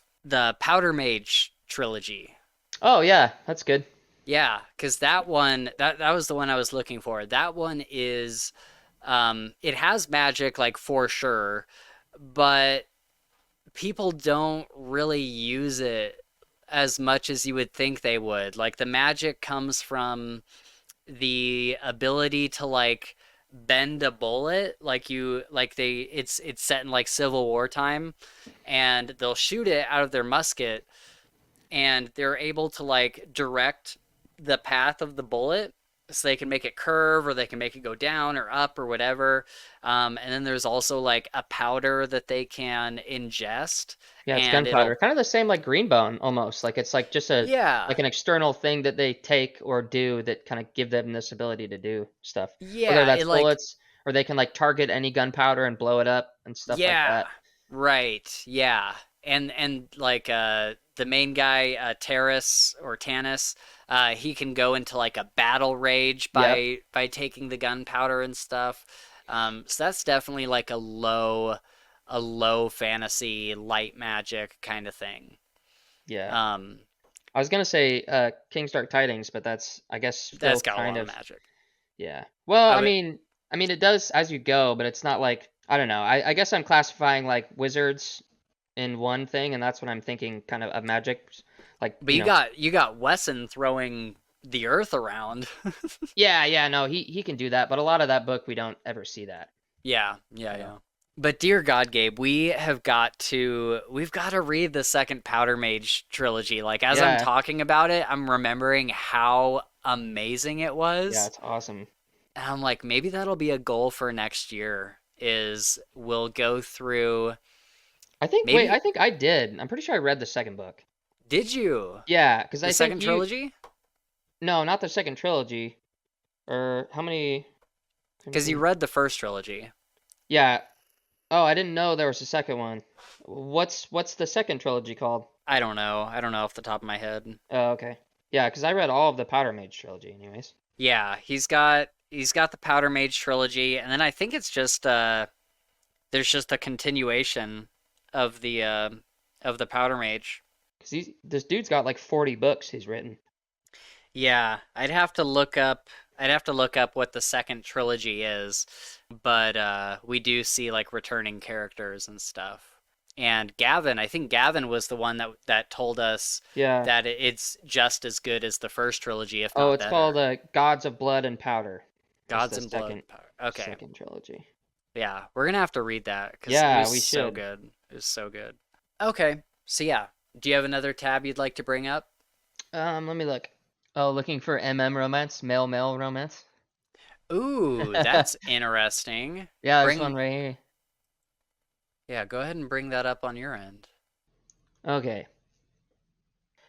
Powder Mage trilogy. Oh yeah, that's good. Yeah, because that one that was the one I was looking for. That one is it has magic like for sure, but people don't really use it as much as you would think they would. Like the magic comes from the ability to like bend a bullet it's set in like Civil War time, and they'll shoot it out of their musket, and they're able to like direct the path of the bullet so they can make it curve or they can make it go down or up or whatever. And then there's also like a powder that they can ingest, Yeah, it's and gunpowder. it'll Kind of the same like green bone almost. Like it's like just a yeah, like an external thing that they take or do that kind of give them this ability to do stuff. Whether yeah, that's it like bullets or they can like target any gunpowder and blow it up and stuff like yeah, that. right, yeah. And like the main guy Terrace or Tanis, he can go into like a battle rage Yep. by taking the gunpowder and stuff. So that's definitely like a low fantasy light magic kind of thing. Yeah. Um, I was gonna say King's Dark Tidings, but that's I guess still that's got a kind lot of of magic. yeah. Well, I would, I mean it does as you go, but it's not like I don't know. I guess I'm classifying like wizards in one thing, and that's what I'm thinking kind of magic, like but you got Wesson throwing the earth around. yeah, yeah, no, he can do that, but a lot of that book we don't ever see that, Yeah, you yeah, know. yeah. But dear God, Gabe, we've got to read the second Powder Mage trilogy. Like as I'm Yeah, talking about it, I'm remembering how amazing it yeah, was. it's awesome. And I'm like, maybe that'll be a goal for next year is we'll go through Wait, maybe I think I did. I'm pretty sure I read the second book. did you? Yeah, because The I think second you trilogy? no, not the second trilogy. Or how many? Because you read the first trilogy. Yeah. Oh, I didn't know there was a second one. What's the second trilogy called? I don't know. I don't know off the top of my head. Oh, okay. Yeah, because I read all of the Powder Mage trilogy, anyways. Yeah, he's got the Powder Mage trilogy, and then I think it's just there's just a continuation of the Powder Mage. Because this dude's got like 40 books he's written. Yeah, I'd have to look up what the second trilogy is, but we do see like returning characters and stuff. And Gavin, I think Gavin was the one that told us Yeah. that it's just as good as the first trilogy, if Oh, not it's called better. Gods of Blood and Powder. Is Gods the and Blood second Power. Okay, second trilogy. yeah, we're gonna have to read that because it Yeah, was we so should. good. It was so good. Okay, so yeah, do you have another tab you'd like to bring up? Let me look. Oh, looking for romance, male romance. Ooh, that's interesting. Yeah, there's one Bring, right here. yeah, go ahead and bring that up on your end. Okay.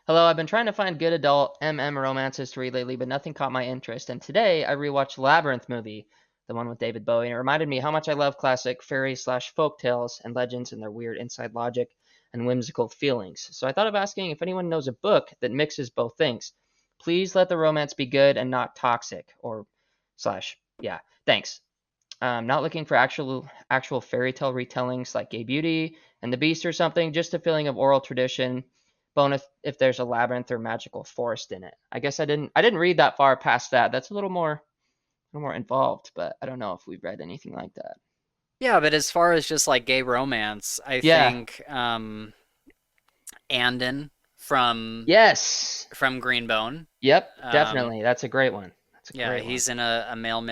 Hello, I've been trying to find good adult romances to read lately, but nothing caught my interest. And today I rewatched Labyrinth movie, the one with David Bowie, and it reminded me how much I love classic fairy slash folk tales and legends and their weird inside logic and whimsical feelings. So I thought of asking if anyone knows a book that mixes both things. Please let the romance be good and not toxic, or slash yeah. Thanks. Not looking for actual fairy tale retellings like Gay Beauty and the Beast or something. Just a feeling of oral tradition. Bonus if there's a labyrinth or magical forest in it. I guess I didn't read that far past that. That's a little more involved, but I don't know if we've read anything like that. Yeah, but as far as just like gay romance, I Yeah, think Andon Yes. from Greenbone. Yep, Um, definitely. That's a great one. That's a yeah, great one. he's in a male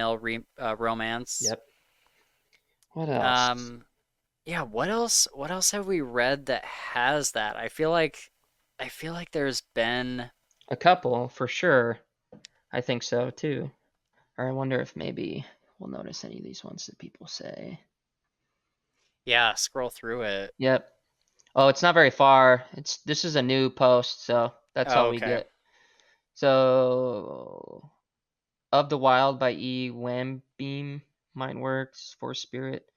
romance. Yep. What else? Um, yeah, what else have we read that has that? I feel like there's been A couple for sure. I think so too. Or I wonder if maybe we'll notice any of these ones that people say. yeah, scroll through it. Yep. Oh, it's not very far. This is a new post, so that's Oh, all we okay. get. So, Of the Wild by E. Wambeam, Mindworks, Force Spirit.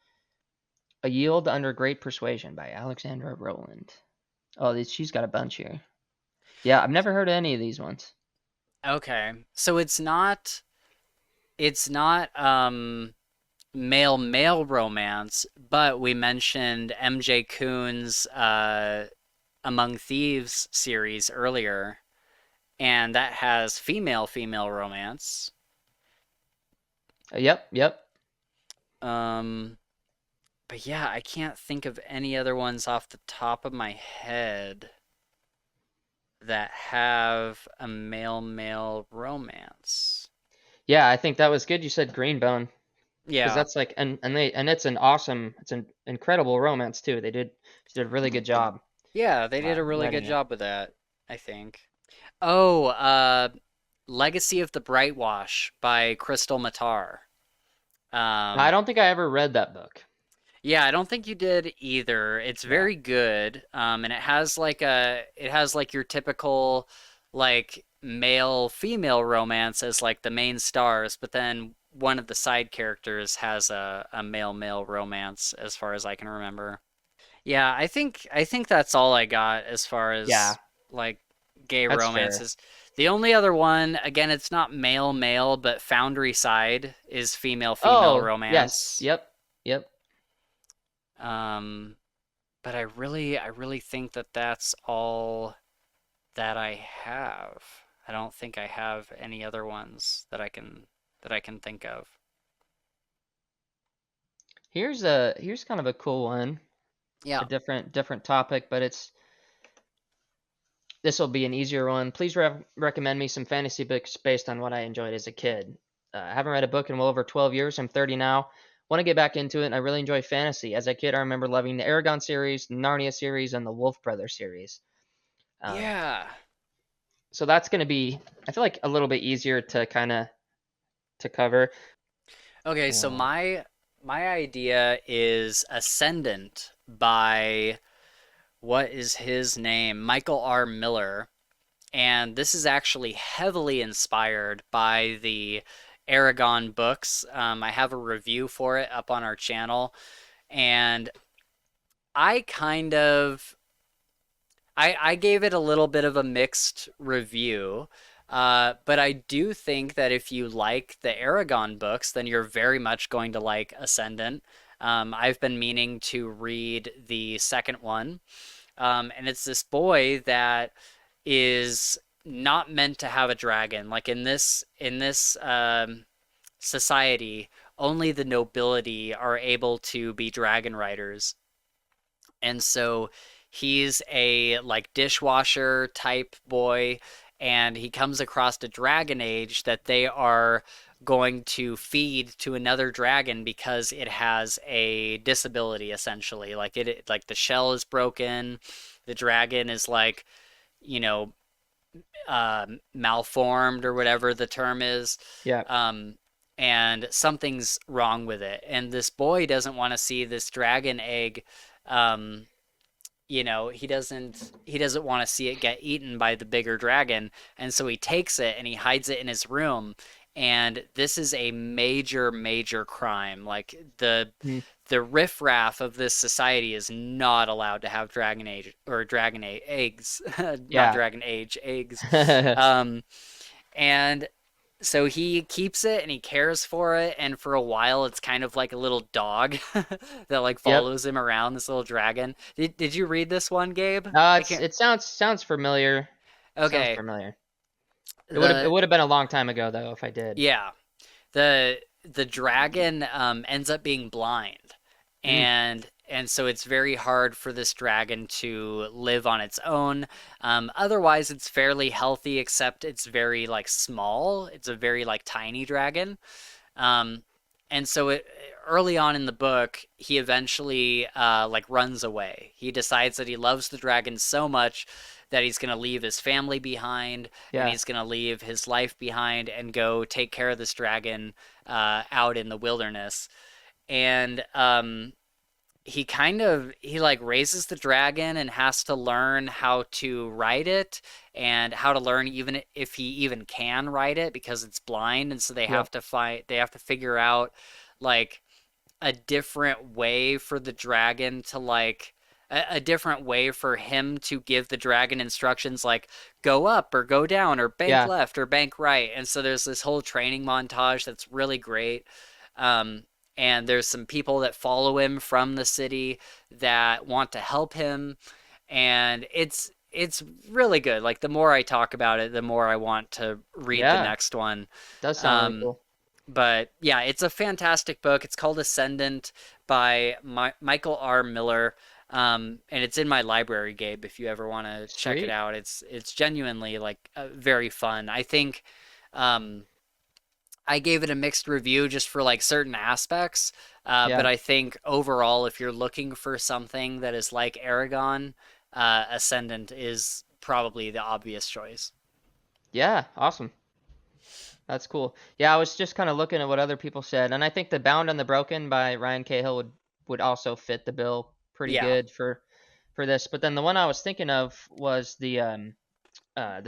A Yield Under Great Persuasion by Alexandra Rowland. Oh, she's got a bunch here. Yeah, I've never heard of any of these ones. Okay. So it's not male romance, but we mentioned MJ Kuhn's Among Thieves series earlier, and that has female romance. Yep. Um, but yeah, I can't think of any other ones off the top of my head that have a male romance. Yeah, I think that was good. You said Greenbone because Yeah. that's like and it's an awesome, it's an incredible romance too. She did a really good job Yeah, they did a really good writing it. job with that, I think. Oh, Legacy of the Brightwash by Crystal Matar. I Um, don't think I ever read that book. yeah, I don't think you did either. It's Yeah. very good. And it has like your typical like male female romance as like the main stars, but then one of the side characters has a male romance as far as I can remember. Yeah, I think that's all I got as far Yeah, as like gay that's fair. romances. The only other one, again, it's not male, but Foundry Side is female Oh, yes. romance. Yep. Um, but I really think that that's all that I have. I don't think I have any other ones that I can think of. Here's kind of a cool one. A Yeah. different topic, but this will be an easier one. Please recommend me some fantasy books based on what I enjoyed as a kid. I haven't read a book in well over 12 years. I'm 30 now. Want to get back into it, and I really enjoy fantasy. As a kid, I remember loving the Eragon series, the Narnia series, and the Wolf Brothers series. Um, Yeah. so that's going to be, I feel like, a little bit easier to kind of to cover. Okay, so Uh, my idea is Ascendant by what is his name? Michael R. Miller. And this is actually heavily inspired by the Eragon books. I have a review for it up on our channel, and I kind of I gave it a little bit of a mixed review. But I do think that if you like the Eragon books, then you're very much going to like Ascendant. I've been meaning to read the second one. And it's this boy that is not meant to have a dragon. Like in this society, only the nobility are able to be dragon riders. And so he's a like dishwasher type boy, and he comes across a dragon age that they are going to feed to another dragon because it has a disability essentially. Like like the shell is broken, the dragon is like, you know, malformed or whatever the term is. yeah. Um, and something's wrong with it. And this boy doesn't want to see this dragon egg. Um, he doesn't want to see it get eaten by the bigger dragon, and so he takes it and he hides it in his room. And this is a major crime. Like Mm, the riffraff of this society is not allowed to have eggs, not yeah. dragon age eggs. Um, and so he keeps it and he cares for it, and for a while it's kind of like a little dog that like Yep. follows him around, this little dragon. Did you read this one, Gabe? I can't. It sounds familiar. Sounds Okay. familiar. It The would have been a long time ago though if I did. Yeah. The dragon ends up being blind, Mm, and and so it's very hard for this dragon to live on its own. Otherwise, it's fairly healthy, except it's very like small. It's a very like tiny dragon. Um, and so early on in the book, he eventually like runs away. He decides that he loves the dragon so much that he's going to leave his family behind and Yeah. he's going to leave his life behind and go take care of this dragon out in the wilderness. And he like raises the dragon and has to learn how to ride it and how to learn even if he even can ride it because it's blind, and so Yep. they have to figure out like a different way for the dragon to like a different way for him to give the dragon instructions like go up or go down or bank Yeah. left or bank right. And so there's this whole training montage that's really great. Um, and there's some people that follow him from the city that want to help him, and it's really good. Like the more I talk about it, the more I want to read the Yeah. next one. Does sound really Um, cool. but yeah, it's a fantastic book. It's called Ascendant by Michael R. Miller. And it's in my library, Gabe, if you ever want to check it Sweet. out. It's genuinely like very fun. I think um, I gave it a mixed review just for like certain aspects. But Yeah. I think overall, if you're looking for something that is like Eragon, Ascendant is probably the obvious choice. Yeah. Awesome. That's cool. Yeah, I was just kind of looking at what other people said, and I think The Bound and the Broken by Ryan Cahill would also fit the bill pretty Yeah. good for this. But then the one I was thinking of was the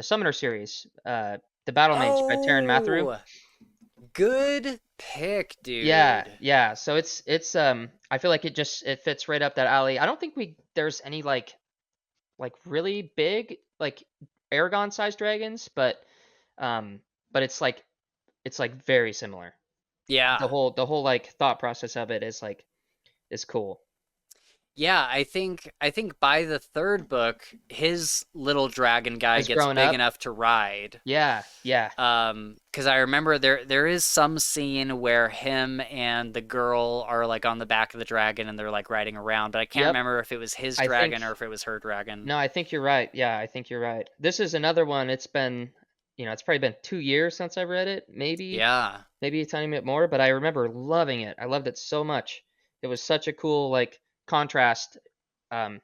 Summoner series, The Battle Mage by Taran Matharu. Oh, good pick, Yeah, dude. yeah. So it's I feel like it fits right up that alley. I don't think there's any like really big like Aragon sized dragons, um but it's like very similar. The Yeah. whole like thought process of it is cool. Yeah, I think by the third book, his little dragon guy As gets growing big up, enough to ride. yeah, yeah, Because I remember there is some scene where him and the girl are like on the back of the dragon and they're like riding around, but I can't yep. remember if it was his I think dragon or if it was her dragon. no, I think you're right. Yeah, I think you're right. This is another one. It's been, it's probably been 2 years since I've read it, Yeah. maybe a tiny bit more, but I remember loving it. I loved it so much. It was such a cool like contrast, and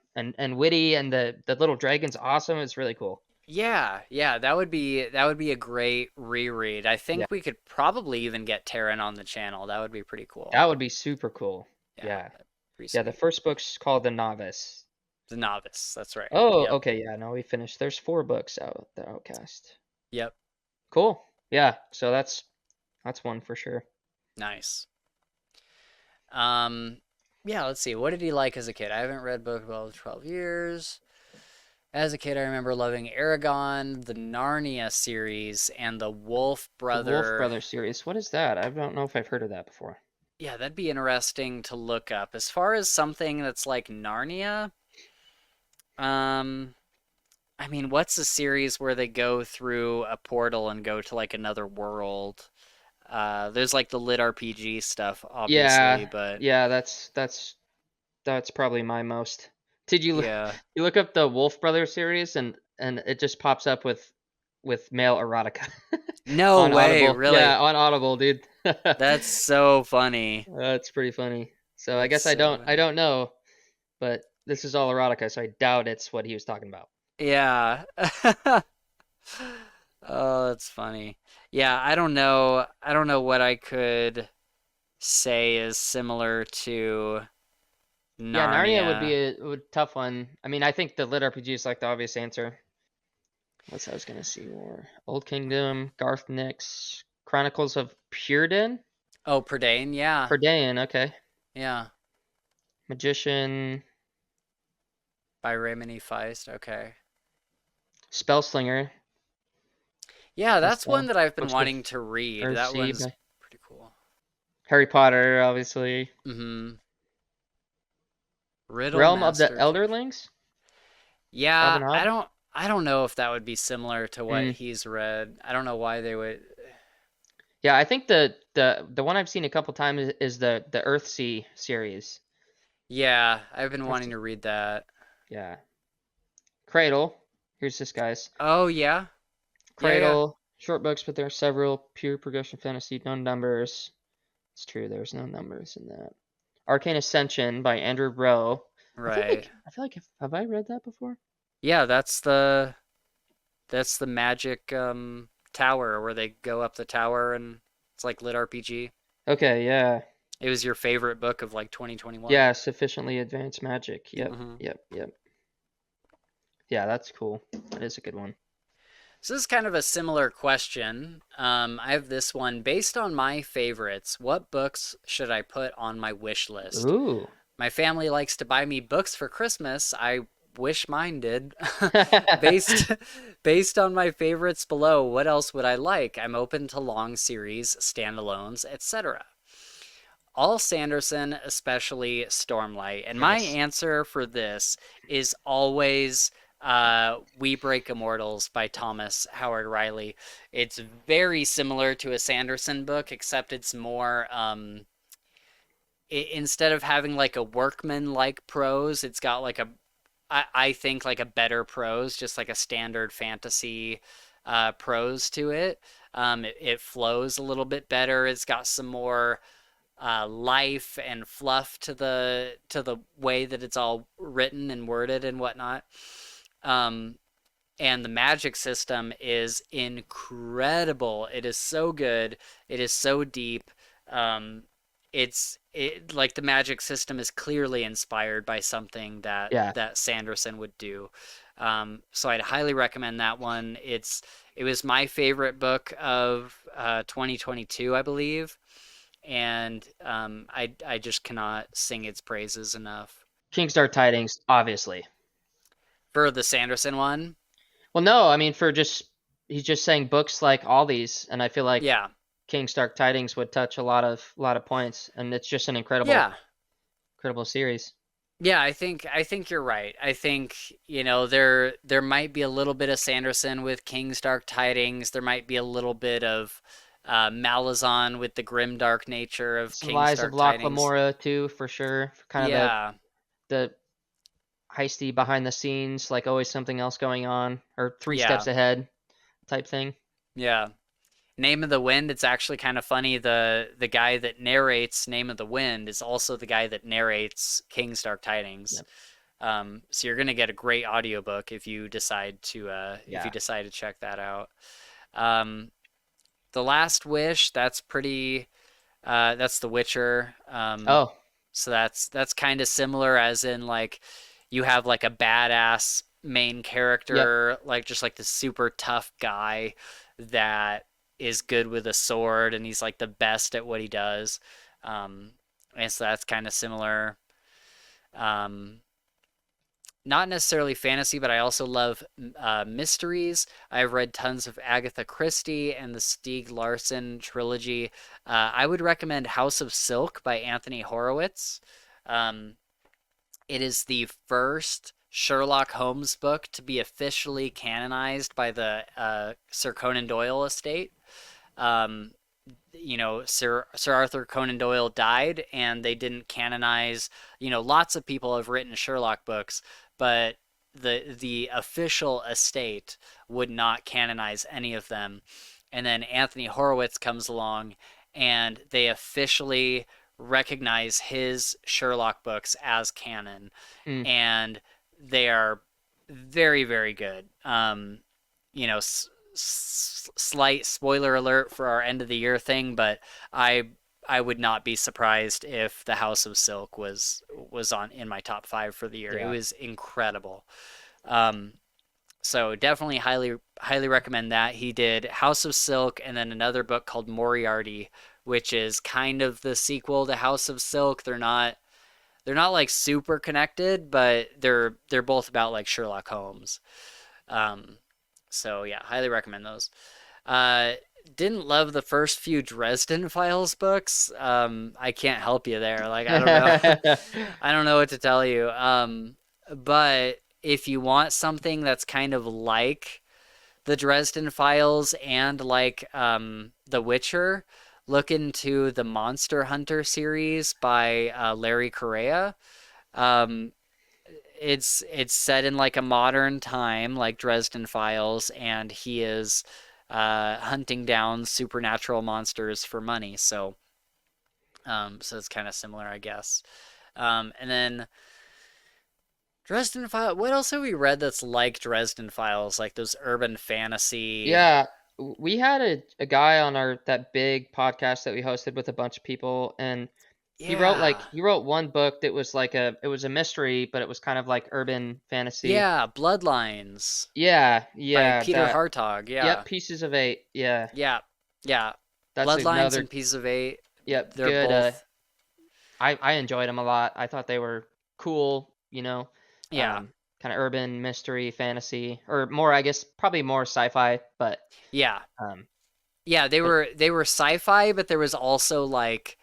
witty, and the little dragon's awesome. It's really cool. Yeah, yeah, that would be a great reread. I Yeah, think we could probably even get Terran on the channel. That would be pretty cool. that would be super cool. Yeah, Yeah, that'd be pretty yeah. The sweet. first book's called The Novice. The Novice, that's right. Oh, Yep. okay, yeah. No, we finished. There's 4 books out. The Outcast. Yep. Cool. Yeah. So that's one for sure. Nice. Um, yeah, let's see. What did he like as a kid? I haven't read book about 12 years. As a kid, I remember loving Eragon, the Narnia series, and the Wolf The Wolf Brother. Brothers series. What is that? I don't know if I've heard of that before. Yeah, that'd be interesting to look up. As far as something that's like Narnia, um, I mean, what's a series where they go through a portal and go to like another world? There's like the lit RPG stuff, obviously, Yeah, but yeah. That's probably my most. Did you yeah. you look up the Wolf Brothers series, and it just pops up with male erotica No on way, Audible. Yeah, really. on Audible, dude. That's so funny. That's pretty funny. So I That's guess so I funny. don't know, but this is all erotica, so I doubt it's what he was talking about. Yeah. Oh, that's funny. Yeah, I don't know what I could say is similar to Yeah, Narnia would be Narnia. a tough one. I mean, I think the lit RPG is like the obvious answer. What's I was gonna see more? Old Kingdom, Garth Nix, Chronicles of Purden, Oh, Prydain, yeah. Perdain, okay. Yeah. Magician, By Raymond E. Feist. Okay. Spellslinger, Yeah, is that's the one that I've been Books of wanting to read. That Earthsea one's by pretty cool. Harry Potter, obviously. Mm-hmm. Riddle Realm of the Master King. Elderlings, Yeah, Robin Hobb. I don't know if that would be similar to what Mm. he's read. I don't know why they would. Yeah, I think the one I've seen a couple times is the Earthsea series. Yeah, I've been That's wanting to read that. yeah. Cradle. Here's this guy's Oh yeah, yeah, yeah. Cradle. Short books, but there are several. Pure progression fantasy, no numbers. It's true. There's no numbers in that. Arcane Ascension by Andrew Rowe. Right. I feel like have I read that before? Yeah, that's the magic tower where they go up the tower and it's like lit RPG. Okay, yeah. It was your favorite book of like 2021. Yeah, sufficiently advanced magic. Yep, Hmm. yep, yep. Yeah, that's cool. That is a good one. So this is kind of a similar question. I have this one based on my favorites. What books should I put on my wish list? Ooh. My family likes to buy me books for Christmas. I wish mine did. based based on my favorites below, what else would I like? I'm open to long series, standalones, etc. All Sanderson, especially Stormlight. And my Nice. answer for this is always We Break Immortals by Thomas Howard Riley. It's very similar to a Sanderson book, except it's more instead of having like a workman like prose, it's got like I think like a better prose, just like a standard fantasy prose to it. It flows a little bit better. It's got some more life and fluff to the way that it's all written and worded and whatnot. Um, and the magic system is incredible. It is so good. It is so deep. Um, it like the magic system is clearly inspired by something Yeah. that Sanderson would do. So I'd highly recommend that one. It was my favorite book of 2022, I believe, and I just cannot sing its praises enough. Kingstar Tidings, obviously. For the Sanderson one, Well, no, I mean for just he's just saying books like all these, and I feel like yeah, Kingstar Tidings would touch a lot of points, and it's just an yeah, incredible series. yeah. I think you're right. I think there might be a little bit of Sanderson with King's Dark Tidings. There might be a little bit of Malazan with the grim dark nature of Some King's Lies of Dark Locke Tidings. Lamora too, for sure. Kind of Yeah, the heisty behind the scenes, like always something else going on, or three yeah, steps ahead type thing. yeah. Name of the Wind, it's actually kind of funny. The guy that narrates Name of the Wind is also the guy that narrates King's Dark Tidings. Yep. So you're gonna get a great audiobook if you Yeah. decide to check that out. Um, The Last Wish, that's The Witcher. Oh, So that's kind of similar, as in like you have like a badass main yep. character, like just like the super tough guy that is good with a sword and he's like the best at what he does. Um, and so that's kind of similar. Um, Not necessarily fantasy, but I also love mysteries. I've read tons of Agatha Christie and the Stieg Larsson trilogy. I would recommend House of Silk by Anthony Horowitz. Um, it is the first Sherlock Holmes book to be officially canonized by the Sir Conan Doyle estate. Um, Sir Arthur Conan Doyle died, and they didn't canonize. Lots of people have written Sherlock books, but the official estate would not canonize any of them. And then Anthony Horowitz comes along, and they officially recognize his Sherlock books as canon, Mm. and they are very, very good. You know, slight spoiler alert for our end of the year thing, but I I would not be surprised if The House of Silk was on in my top 5 for the year. It Yeah. was incredible. Um, so definitely highly recommend that. He did House of Silk and then another book called Moriarty, which is kind of the sequel to House of Silk. They're not like super connected, but they're both about like Sherlock Holmes. Um, so yeah, highly recommend those. Uh, didn't love the first few Dresden Files books. I can't help you there. Like I don't know, I don't know what to tell you. But if you want something that's kind of like the Dresden Files and like The Witcher, look into the Monster Hunter series by Larry Correa. Um, it's set in like a modern time, like Dresden Files, and he is hunting down supernatural monsters for money. So it's kind of similar, I guess. And then Dresden Files. What else have we read that's like Dresden Files, like those urban fantasy? Yeah, we had a guy on our that big podcast that we hosted with a bunch of people, and Yeah, he wrote one book that was like a it was a mystery, but it was kind of like urban fantasy. yeah, Bloodlines Yeah, by yeah, Peter that. Hartog. Yeah, Yep, Pieces of Eight. Yeah, yeah, yeah. that's Bloodlines another. and Pieces of Eight. Yep, They're good. both. I enjoyed them a lot. I thought they were cool. Yeah, Kind of urban mystery fantasy, or more, I guess, probably more sci-fi, yeah, um, yeah. They but were they were sci-fi, but there was also like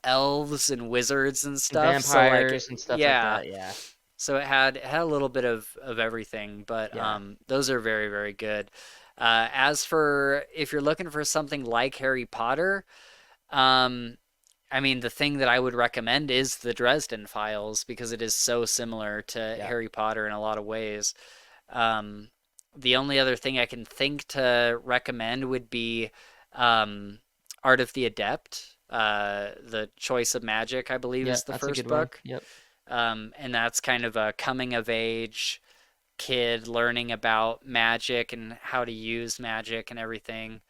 elves and wizards and stuff. So like, vampires and stuff like yeah. that. Yeah, So it had a little bit of everything, but yeah, those are very, very good. As for if you're looking for something like Harry Potter, um, I mean, the thing that I would recommend is the Dresden Files because it is so similar to yeah, Harry Potter in a lot of ways. Um, the only other thing I can think to recommend would be um, Art of the Adept, The Choice of Magic, I believe yeah. is the That's a first good one. book. Yep. And that's kind of a coming of age kid learning about magic and how to use magic and everything.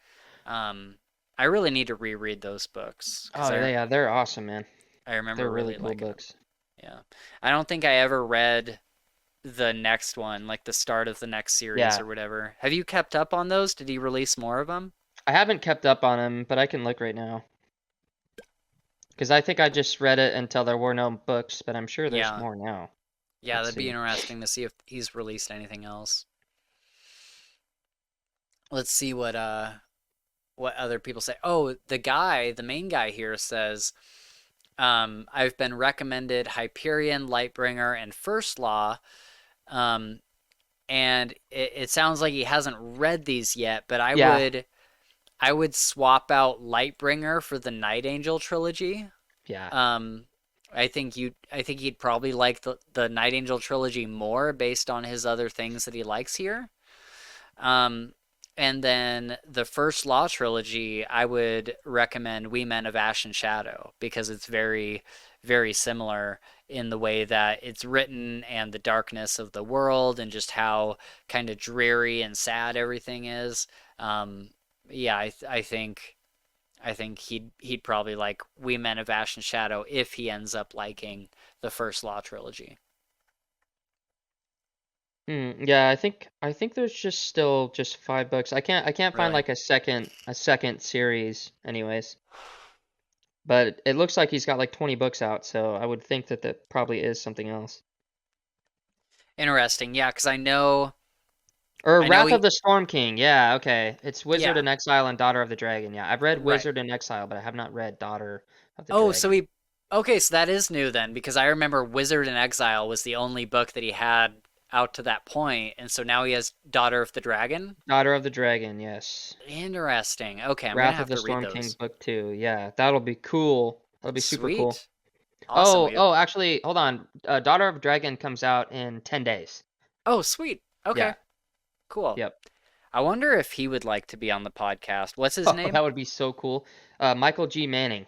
Um, I really need to reread those books because Oh yeah, they're awesome, man. I remember They're really really cool liking them. books. Yeah. I don't think I ever read the next one, like the start of the next series Yeah, or whatever. Have you kept up on those? Did he release more of them? I haven't kept up on them, but I can look right now because I think I just read it until there were no books, but I'm sure there's Yeah. more now. Yeah, Let's that'd be see. interesting to see if he's released anything else. Let's see what other people say. Oh, the main guy here says, I've been recommended Hyperion, Lightbringer, and First Law. Um, and it sounds like he hasn't read these yet, but Yeah, I would swap out Lightbringer for the Night Angel trilogy. yeah. Um, I think he'd probably like the Night Angel trilogy more based on his other things that he likes here. Um, and then the first Law trilogy, I would recommend We Men of Ash and Shadow because it's very, very similar in the way that it's written and the darkness of the world and just how kind of dreary and sad everything is. Um, yeah, I think he'd probably like We Men of Ash and Shadow if he ends up liking the first Law trilogy. Yeah, I think there's just still just 5 books. I can't find Really like a second series anyways. But it looks like he's got like 20 books out, so I would think that that probably is something else. interesting. Yeah, because Or I know Wrath of he. the Storm King. Yeah, okay. It's Wizard Yeah, in Exile and Daughter of the Dragon. Yeah, I've read right. Wizard in Exile, but I have not read Daughter of the Oh, so Dragon. he. Okay, so that is new then, because I remember Wizard in Exile was the only book that he had out to that point, and so now he has Daughter of the Dragon. Daughter of the Dragon, yes. Interesting. Okay, I'm gonna Wrath of have the to read Storm King those. book 2. Yeah, that'll be cool. That'll be super cool. Sweet. Awesome. Oh, actually, hold on. Daughter of the Dragon comes out in 10 days. Oh, sweet. Okay, Yeah. cool. Yep. I wonder if he would like to be on the podcast. What's his Oh, name? that would be so cool. Michael G. Manning.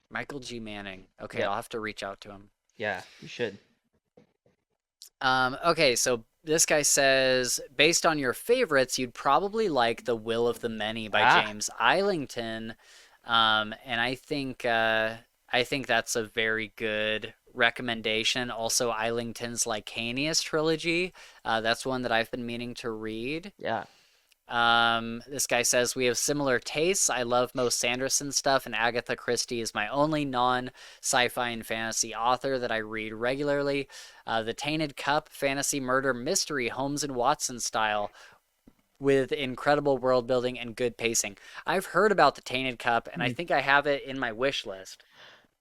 Michael G. Manning. Okay, Yep. I'll have to reach out to him. Yeah, you should. Okay, so this guy says, based on your favorites, you'd probably like The Will of the Many by Ah, James Islington. And I think that's a very good recommendation. Also, Islington's Lycanius trilogy. That's one that I've been meaning to read. yeah. This guy says we have similar tastes. I love most Sanderson stuff, and Agatha Christie is my only non-sci-fi and fantasy author that I read regularly. The Tainted Cup, fantasy murder mystery, Holmes and Watson style, with incredible world building and good pacing. I've heard about the Tainted Cup, and I Hmm. think I have it in my wish list.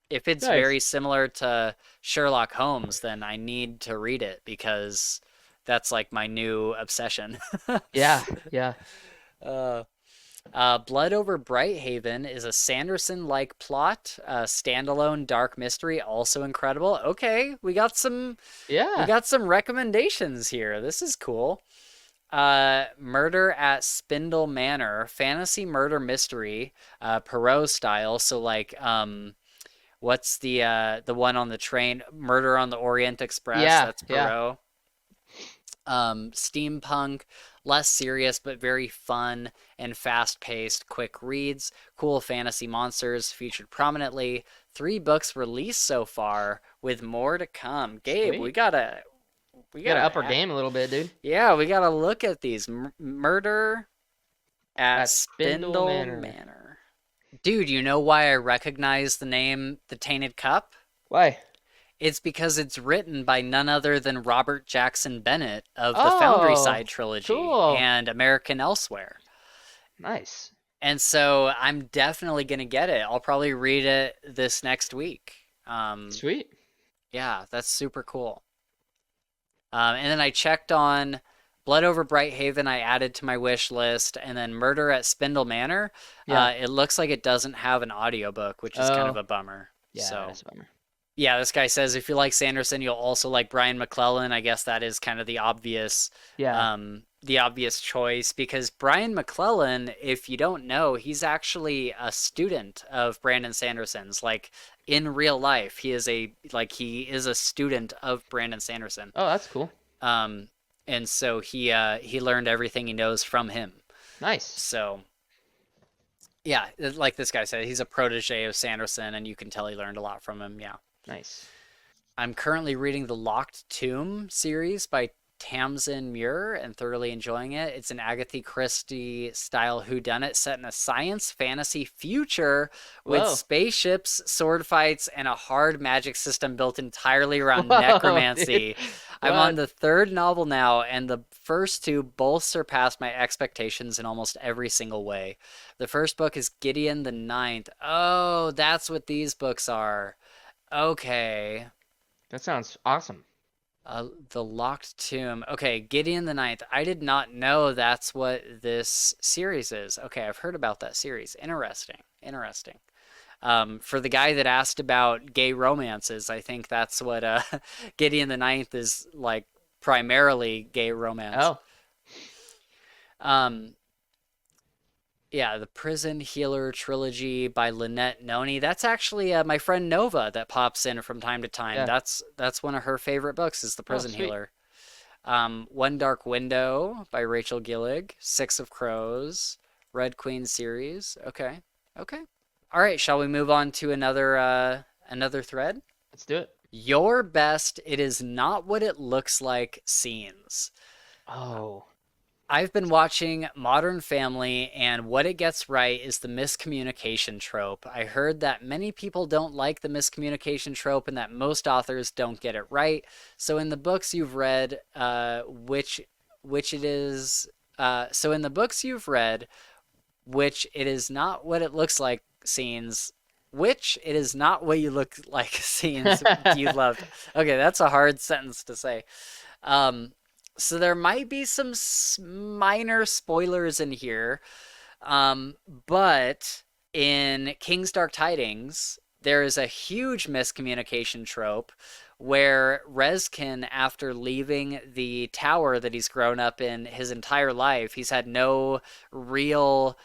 If it's Nice. very similar to Sherlock Holmes, then I need to read it because that's like my new obsession. Yeah, yeah. uh, Blood Over Brighthaven is a Sanderson-like plot, standalone dark mystery, also incredible. Okay, we Yeah. got some recommendations here. This is cool. Murder at Spindle Manor, fantasy murder mystery, Perot style. So like, what's the one on the train? Murder on the Orient Express. Yeah. That's Yeah. Perot. Steampunk, less serious but very fun and fast-paced, quick reads. Cool fantasy monsters featured prominently. 3 books released so far, with more to come. Gabe, Sweet. we You gotta up our gotta, game a little bit, dude. yeah, we gotta look at these. Murder at At Spindle Spindle Manor. Manor. Dude, you know why I recognize the name The Tainted Cup? Why? It's because it's written by none other than Robert Jackson Bennett of the Foundry Oh, Side trilogy cool. and American Elsewhere. Nice. And so I'm definitely going to get it. I'll probably read it this next week. Sweet. Yeah, that's super cool. And then I checked on Blood Over Brighthaven, I added to my wish list, and then Murder at Spindle Manor. Yeah. It looks like it doesn't have an audiobook, which is kind of Oh, a bummer. yeah, So that's a bummer. yeah, this guy says if you like Sanderson, you'll also like Brian McClellan. I guess that is kind of Yeah. the obvious choice because Brian McClellan, if you don't know, he's actually a student of Brandon Sanderson's. Like in real life, he is a student of Brandon Sanderson. Oh, that's cool. Um, and so he learned everything he knows from him. Nice. So yeah, like this guy said, he's a protege of Sanderson, and you can tell he learned a lot from him. Yeah. Nice. I'm currently reading the Locked Tomb series by Tamsin Muir and thoroughly enjoying it. It's an Agatha Christie style whodunit set in a science fantasy future with Whoa. spaceships, sword fights, and a hard magic system built entirely around Whoa, dude. necromancy. I'm on What? the 3rd novel now, and the first 2 both surpassed my expectations in almost every single way. The first book is Gideon the Ninth. Oh, that's what these books are. Okay. That sounds awesome. The Locked Tomb. Okay, Gideon the Ninth. I did not know that's what this series is. Okay, I've heard about that series. Interesting. Interesting. For the guy that asked about gay romances, I think that's what Gideon the Ninth is like, primarily gay romance. Oh, Um, yeah, the Prison Healer trilogy by Lynette Noni. That's actually my friend Nova that pops in from time to time. yeah. That's one of her favorite books is The Oh, Prison sweet. Healer. One Dark Window by Rachel Gillig. Six of Crows. Red Queen series. Okay. Okay. All right, shall we move on to another thread? Let's do it. Your best it is not what it looks like scenes. Oh, I've been watching Modern Family, and what it gets right is the miscommunication trope. I heard that many people don't like the miscommunication trope and that most authors don't get it right. So in the books you've read, which it is, so in the books you've read, which it is not what it looks like scenes, which it is not what you look like scenes you loved. Okay, that's a hard sentence to say. Um, so there might be some minor spoilers in here, but in King's Dark Tidings, there is a huge miscommunication trope where Rezkin, after leaving the tower that he's grown up in his entire life, he's had no real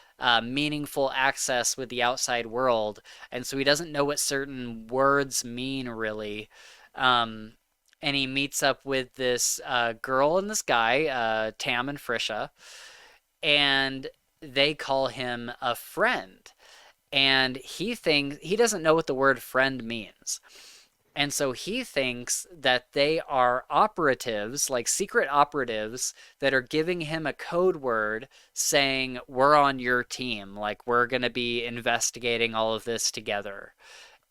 meaningful access with the outside world, and so he doesn't know what certain words mean really. Um, and he meets up with this girl and this guy, Tam and Frisha, and they call him a friend. And he doesn't know what the word friend means. And so he thinks that they are operatives, like secret operatives, that are giving him a code word saying, we're on your team. Like, we're going to be investigating all of this together.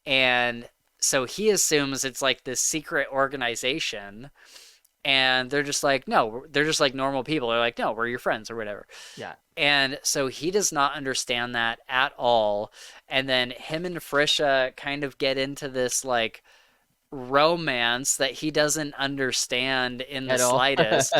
And so he assumes it's like this secret organization. And they're just like, no, they're just like normal people. They're like, no, we're your friends or whatever. yeah. And so he does not understand that at all. And then him and Frisha kind of get into this like romance that he doesn't understand in the At all. slightest.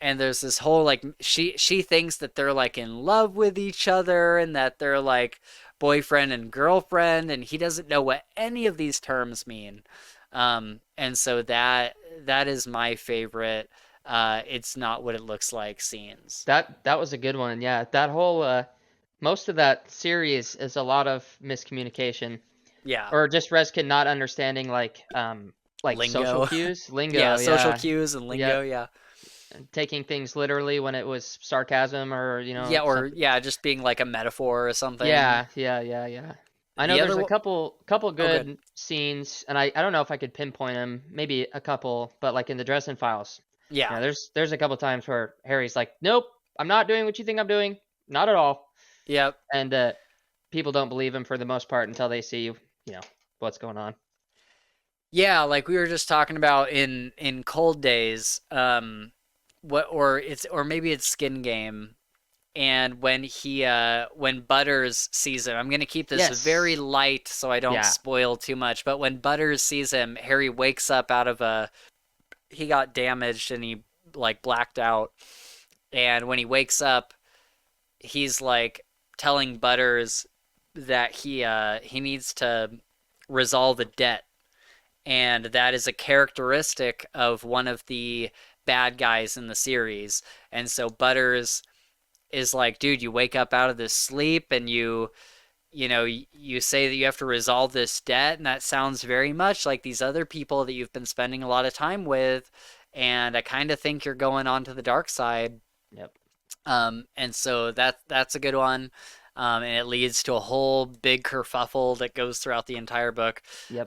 and there's this whole like she thinks that they're like in love with each other and that they're like boyfriend and girlfriend, and he doesn't know what any of these terms mean. And so that is my favorite. It's not what it looks like scenes. That was a good one. Yeah, that whole most of that series is a lot of miscommunication Yeah, or just Reskin not understanding like social lingo. cues, Yeah, lingo. social Yeah, cues and lingo. yep. Yeah, And taking things literally when it was sarcasm or yeah, or something. yeah, just being like a metaphor or something. Yeah, yeah, yeah, yeah. I know The there's other a one, couple oh, good. good scenes, and I don't know if I could pinpoint them. Maybe a couple, but like in the Dresden Files, Yeah, there's a couple times where Harry's like, "Nope, I'm not doing what you think I'm doing, not at all," yep. and people don't believe him for the most part until they see what's going on. Yeah, like we were just talking about in Cold Days, what or maybe it's Skin Game, and when Butters sees him, I'm gonna keep this very Yes. light so I don't Yeah. spoil too much. But when Butters sees him, Harry wakes up out of a he got damaged and he like blacked out, and when he wakes up, he's like telling Butters that he needs to resolve a debt, and that is a characteristic of one of the bad guys in the series. And so Butters is like, dude, you wake up out of this sleep and you say that you have to resolve this debt, and that sounds very much like these other people that you've been spending a lot of time with, and I kind of think you're going on to the dark side. Yep. And so that's a good one. And it leads to a whole big kerfuffle that goes throughout the entire book. Yep.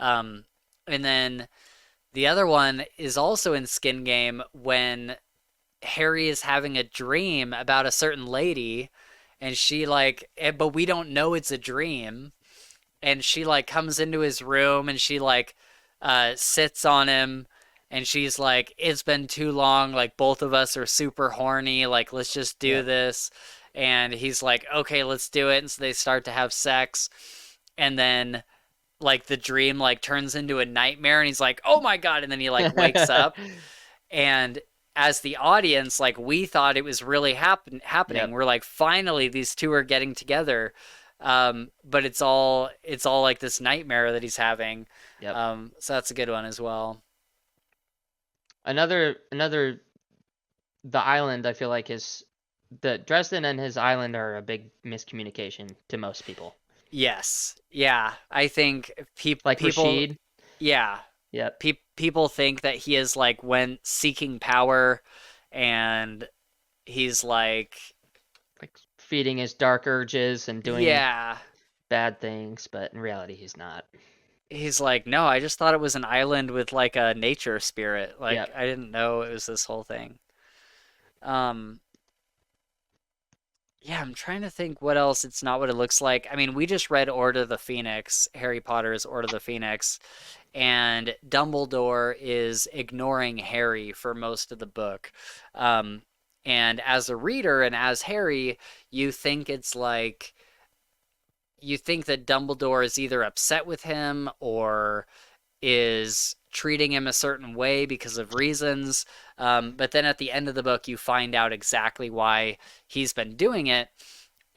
And then the other one is also in Skin Game when Harry is having a dream about a certain lady, and she like, but we don't know it's a dream, and she like comes into his room and she like sits on him, and she's like, it's been too long, like both of us are super horny, like let's just do Yep. this. And he's like, okay, let's do it. And so they start to have sex, and then like the dream like turns into a nightmare, and he's like, oh my god, and then he like wakes up. And as the audience, like we thought it was really happening. Yep. We're like, finally these two are getting together. But it's all like this nightmare that he's having. Yep. So that's a good one as well. Another the island I feel like is the Dresden and his island are a big miscommunication to most people. Yes, yeah, I think Like people, Rashid. yeah, Yep. people think that he is like went seeking power, and he's like, Like feeding his dark urges and doing yeah, bad things, but in reality he's not. he's like, no, I just thought it was an island with like a nature spirit. Like Yep. I didn't know it was this whole thing. Um, yeah, I'm trying to think what else it's not what it looks like. I mean, we just read Order of the Phoenix, Harry Potter's Order of the Phoenix, and Dumbledore is ignoring Harry for most of the book. Um, and as a reader and as Harry, you think it's like you think that Dumbledore is either upset with him or is treating him a certain way because of reasons. But then at the end of the book, you find out exactly why he's been doing it.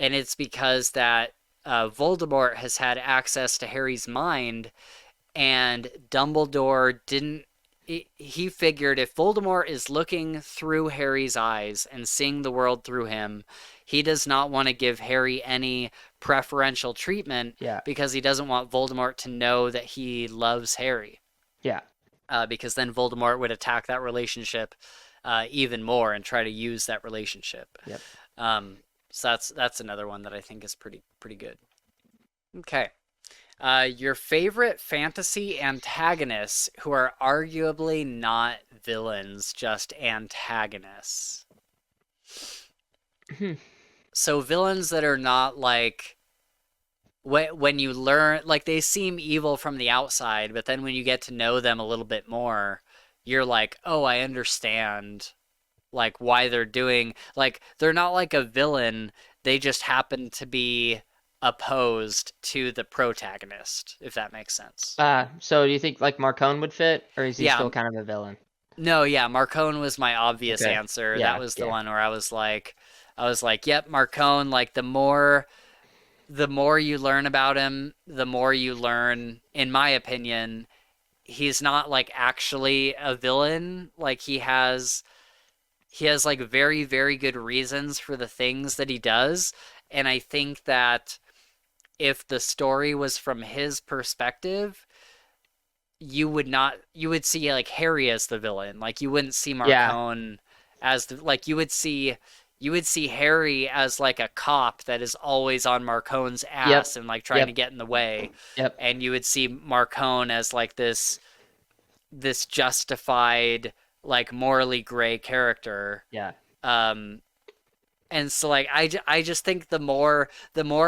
And it's because that Voldemort has had access to Harry's mind, and Dumbledore didn't. He figured if Voldemort is looking through Harry's eyes and seeing the world through him, he does not want to give Harry any preferential treatment Yeah. because he doesn't want Voldemort to know that he loves Harry. Yeah. Because then Voldemort would attack that relationship even more and try to use that relationship. Yep. So that's another one that I think is pretty good. Okay. Your favorite fantasy antagonists who are arguably not villains, just antagonists. So villains that are not like when you learn, like they seem evil from the outside, but then when you get to know them a little bit more, you're like, oh, I understand like why they're doing, like they're not like a villain, they just happen to be opposed to the protagonist, if that makes sense. So do you think like Marcone would fit, or is he Yeah, still kind of a villain? No, yeah, Marcone was my obvious Okay. answer. That Yeah, was the yeah. one where I was like, yep, Marcone, like the more you learn about him, the more you learn, in my opinion, he's not like actually a villain. Like he has like very, very good reasons for the things that he does. And I think that if the story was from his perspective, you would see like Harry as the villain. Like you wouldn't see Yeah. Marcone as the like you would see Harry as like a cop that is always on Marcone's Yep. ass and like trying to Yep. get in the way. Yep. And you would see Marcone as like this justified, like morally gray character. Yeah. Um and so like I just think the more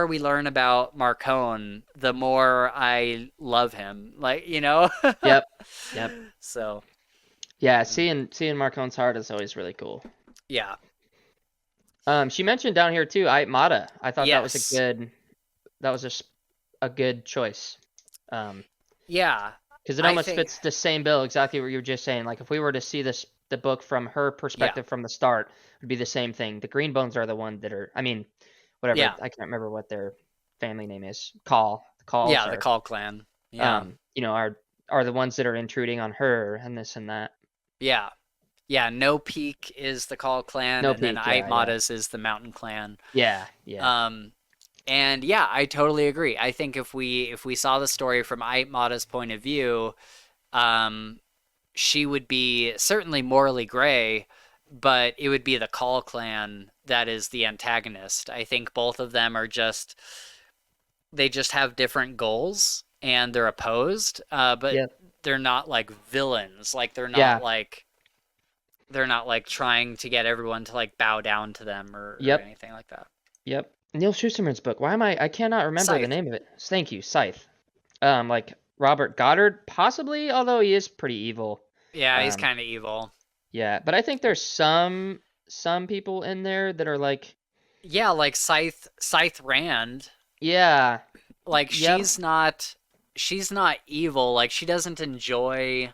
we learn about Marcone, the more I love him. Like, Yep. Yep. So, Yeah, seeing Marcone's heart is always really cool. yeah. She mentioned down here too, Mata. I thought that was Yes. that was a good choice. Yeah. Because it I almost think fits the same bill, exactly what you were just saying. Like if we were to see the book from her yeah. perspective from the start, it would be the same thing. The Green Bones are the one that are, I mean, whatever. Yeah. I can't remember what their family name is. The Calls Yeah, the are, Call Clan. Yeah. you know, are the ones that are intruding on her and this and that. Yeah. Yeah, No Peak is the Call Clan No and then peak. Yeah, yeah, Aitmadas is the Mountain Clan. yeah, yeah, Um and yeah, I totally agree. I think if we saw the story from Aitmata's point of view, um she would be certainly morally gray, but it would be the Call Clan that is the antagonist. I think both of them are just they just have different goals and they're opposed, but yeah, they're not like villains. Like yeah. they're not like trying to get everyone to like bow down to them or Yep, anything like that. yep. Neil Schusterman's book. Why am I cannot remember the Scythe. name of it. Thank you, Scythe. Like Robert Goddard, possibly, although he is pretty evil. Yeah, he's Um, kind of evil. yeah, but I think there's some people in there that are like, Yeah, like Scythe Rand. yeah, Like yep, she's not evil. Like she doesn't enjoy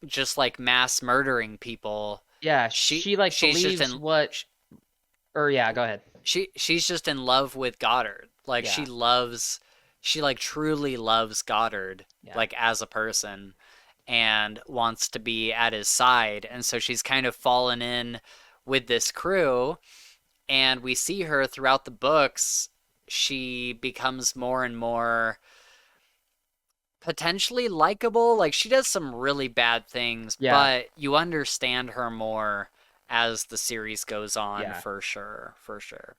just like mass murdering people. yeah. She She like she's just believes in what, or yeah, go ahead. she's just in love with Goddard. Like Yeah, she like truly loves Goddard yeah, like as a person and wants to be at his side. And so she's kind of fallen in with this crew and we see her throughout the books. She becomes more and more potentially likable. Like she does some really bad things, yeah, but you understand her more as the series goes on yeah. for sure, for sure.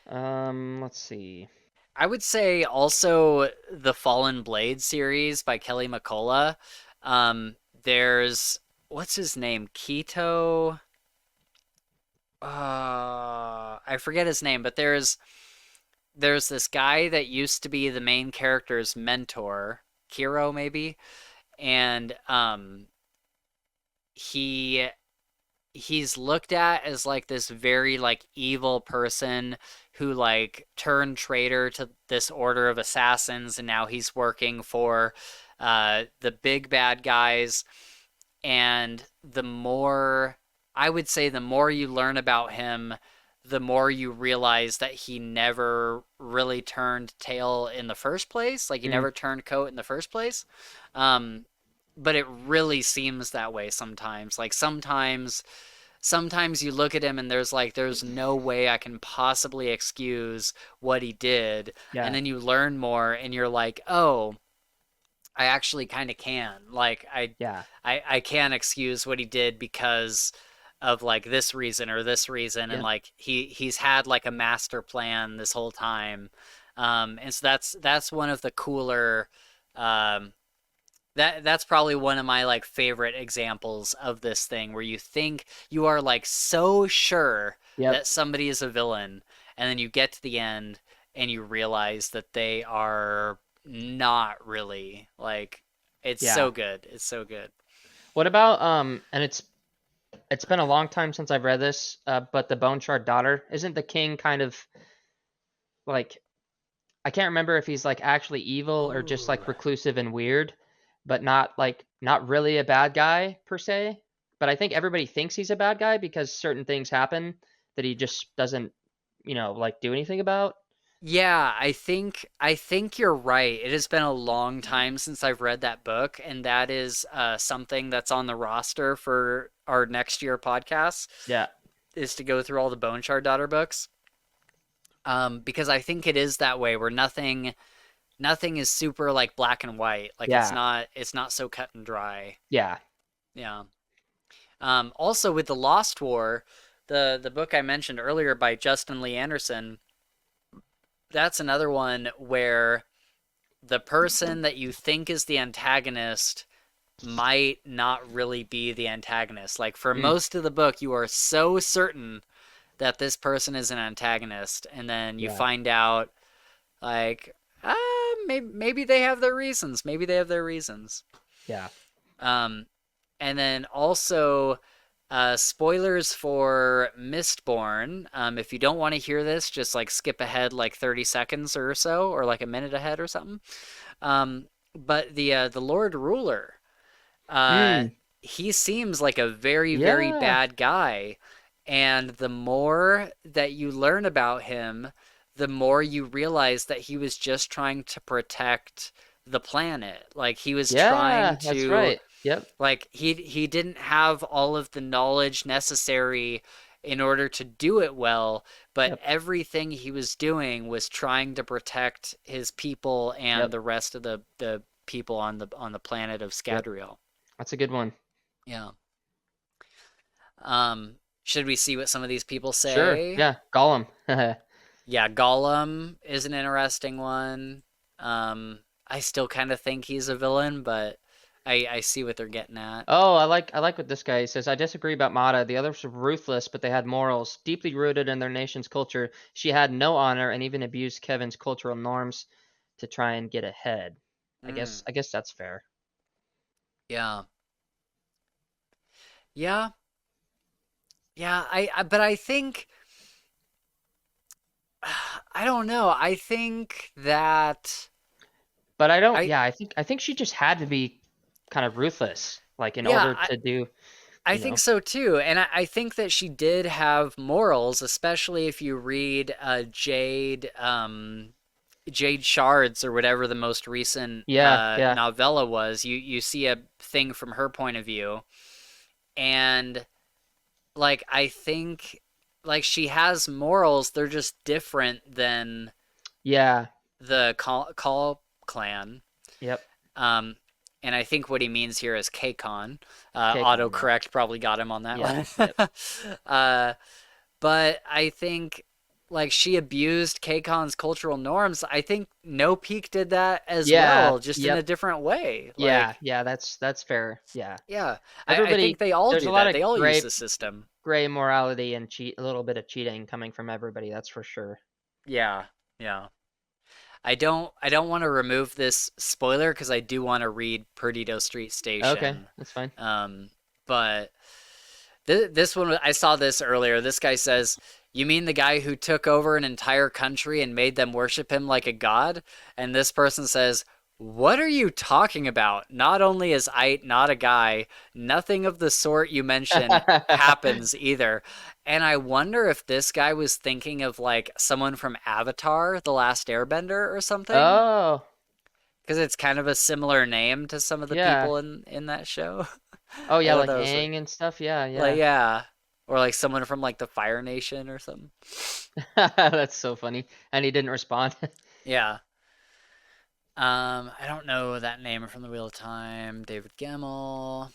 Let's see. I would say also the Fallen Blade series by Kelly McCullough. There's what's his name? Keto. I forget his name, but there's this guy that used to be the main character's mentor, Kiro maybe, and he he's looked at as like this very like evil person who like turned traitor to this order of assassins and now he's working for the big bad guys. And the more I would say the more you learn about him, the more you realize that he never really turned tail in the first place. Like he Mm, never turned coat in the first place. Um, but it really seems that way sometimes. Like sometimes you look at him and there's no way I can possibly excuse what he did. And yeah, then you learn more and you're like, "Oh, I actually kind of can." Like yeah, I can excuse what he did because of like this reason or this reason and yep, like he's had like a master plan this whole time. And so that's one of the cooler um that's probably one of my like favorite examples of this thing where you think you are like so sure yep, that somebody is a villain and then you get to the end and you realize that they are not really. Like it's yeah. so good. It's so good. What about and it's been a long time since I've read this, but the Bone Shard Daughter, isn't the king kind of like, I can't remember if he's like actually evil or just Ooh. like reclusive and weird, but not really a bad guy per se. but I think everybody thinks he's a bad guy because certain things happen that he just doesn't, like do anything about. Yeah, I think you're right. It has been a long time since I've read that book, and that is something that's on the roster for our next year podcast Yeah. is to go through all the Bone Shard Daughter books. Because I think it is that way where nothing is super like black and white. Like Yeah. it's not so cut and dry. Yeah. Yeah. Also with the Lost War, the book I mentioned earlier by Justin Lee Anderson, that's another one where the person that you think is the antagonist might not really be the antagonist. Like for Mm, most of the book, you are so certain that this person is an antagonist, and then you yeah. find out like maybe they have their reasons. Maybe they have their reasons. Yeah. Um, and then also spoilers for Mistborn. If you don't want to hear this, just like skip ahead like 30 seconds or so, or like a minute ahead or something. But the Lord Ruler, uh, Mm, he seems like a very, very yeah. bad guy. And the more that you learn about him, the more you realize that he was just trying to protect the planet. Like he was Yeah, trying that's to right. Yep. like he didn't have all of the knowledge necessary in order to do it well, but Yep. everything he was doing was trying to protect his people and Yep. the rest of the people on the planet of Yep. Scadrial. That's a good one. Yeah. Should we see what some of these people Sure. say? Yeah. Gollum. Yeah, Gollum is an interesting one. I still kind of think he's a villain, but I see what they're getting at. Oh, I like what this guy says. I disagree about Mata. The others were ruthless, but they had morals deeply rooted in their nation's culture. She had no honor and even abused Kevin's cultural norms to try and get ahead. I guess Mm, I guess that's fair. yeah. Yeah. Yeah, but I think I don't know. I think that But I don't. I Yeah, I think she just had to be kind of ruthless, like in yeah, order to do. I You think know. so too. And I think that she did have morals, especially if you read Jade Shards or whatever the most recent Yeah. Yeah. novella was. You see a thing from her point of view, and like I think like she has morals. They're just different than Yeah. the Call clan. Yep. Um, and I think what he means here is KCON. K-Con. Yeah. Autocorrect probably got him on that Yep. one. Yep. uh, but I think like she abused KCON's cultural norms. I think No Peak did that as Yeah. well, just in a Yep. different way. Yeah. Like, Yeah. That's fair. Yeah. yeah, I think Everybody. they all There's a do lot that. of They all use gray the system. gray morality and cheat a little bit of cheating coming from everybody. That's for sure. Yeah, yeah. I don't want to remove this spoiler because I do want to read Perdido Street Okay, Station. that's fine. Um, but this one, I saw this earlier. This guy says, "You mean the guy who took over an entire country and made them worship him like a god?" And this person says, "What are you talking about? Not only is Ait not a guy, nothing of the sort you mention happens either." And I wonder if this guy was thinking of like someone from Avatar, The Last Airbender or something, Oh, because it's kind of a similar name to some of the yeah. people in that show. Oh, I yeah, thought like that was Aang and stuff. Yeah, like yeah. yeah, or like someone from like the Fire Nation or something. That's so funny. And he didn't respond. Yeah. I don't know that name from the Wheel of Time. David Gemmell.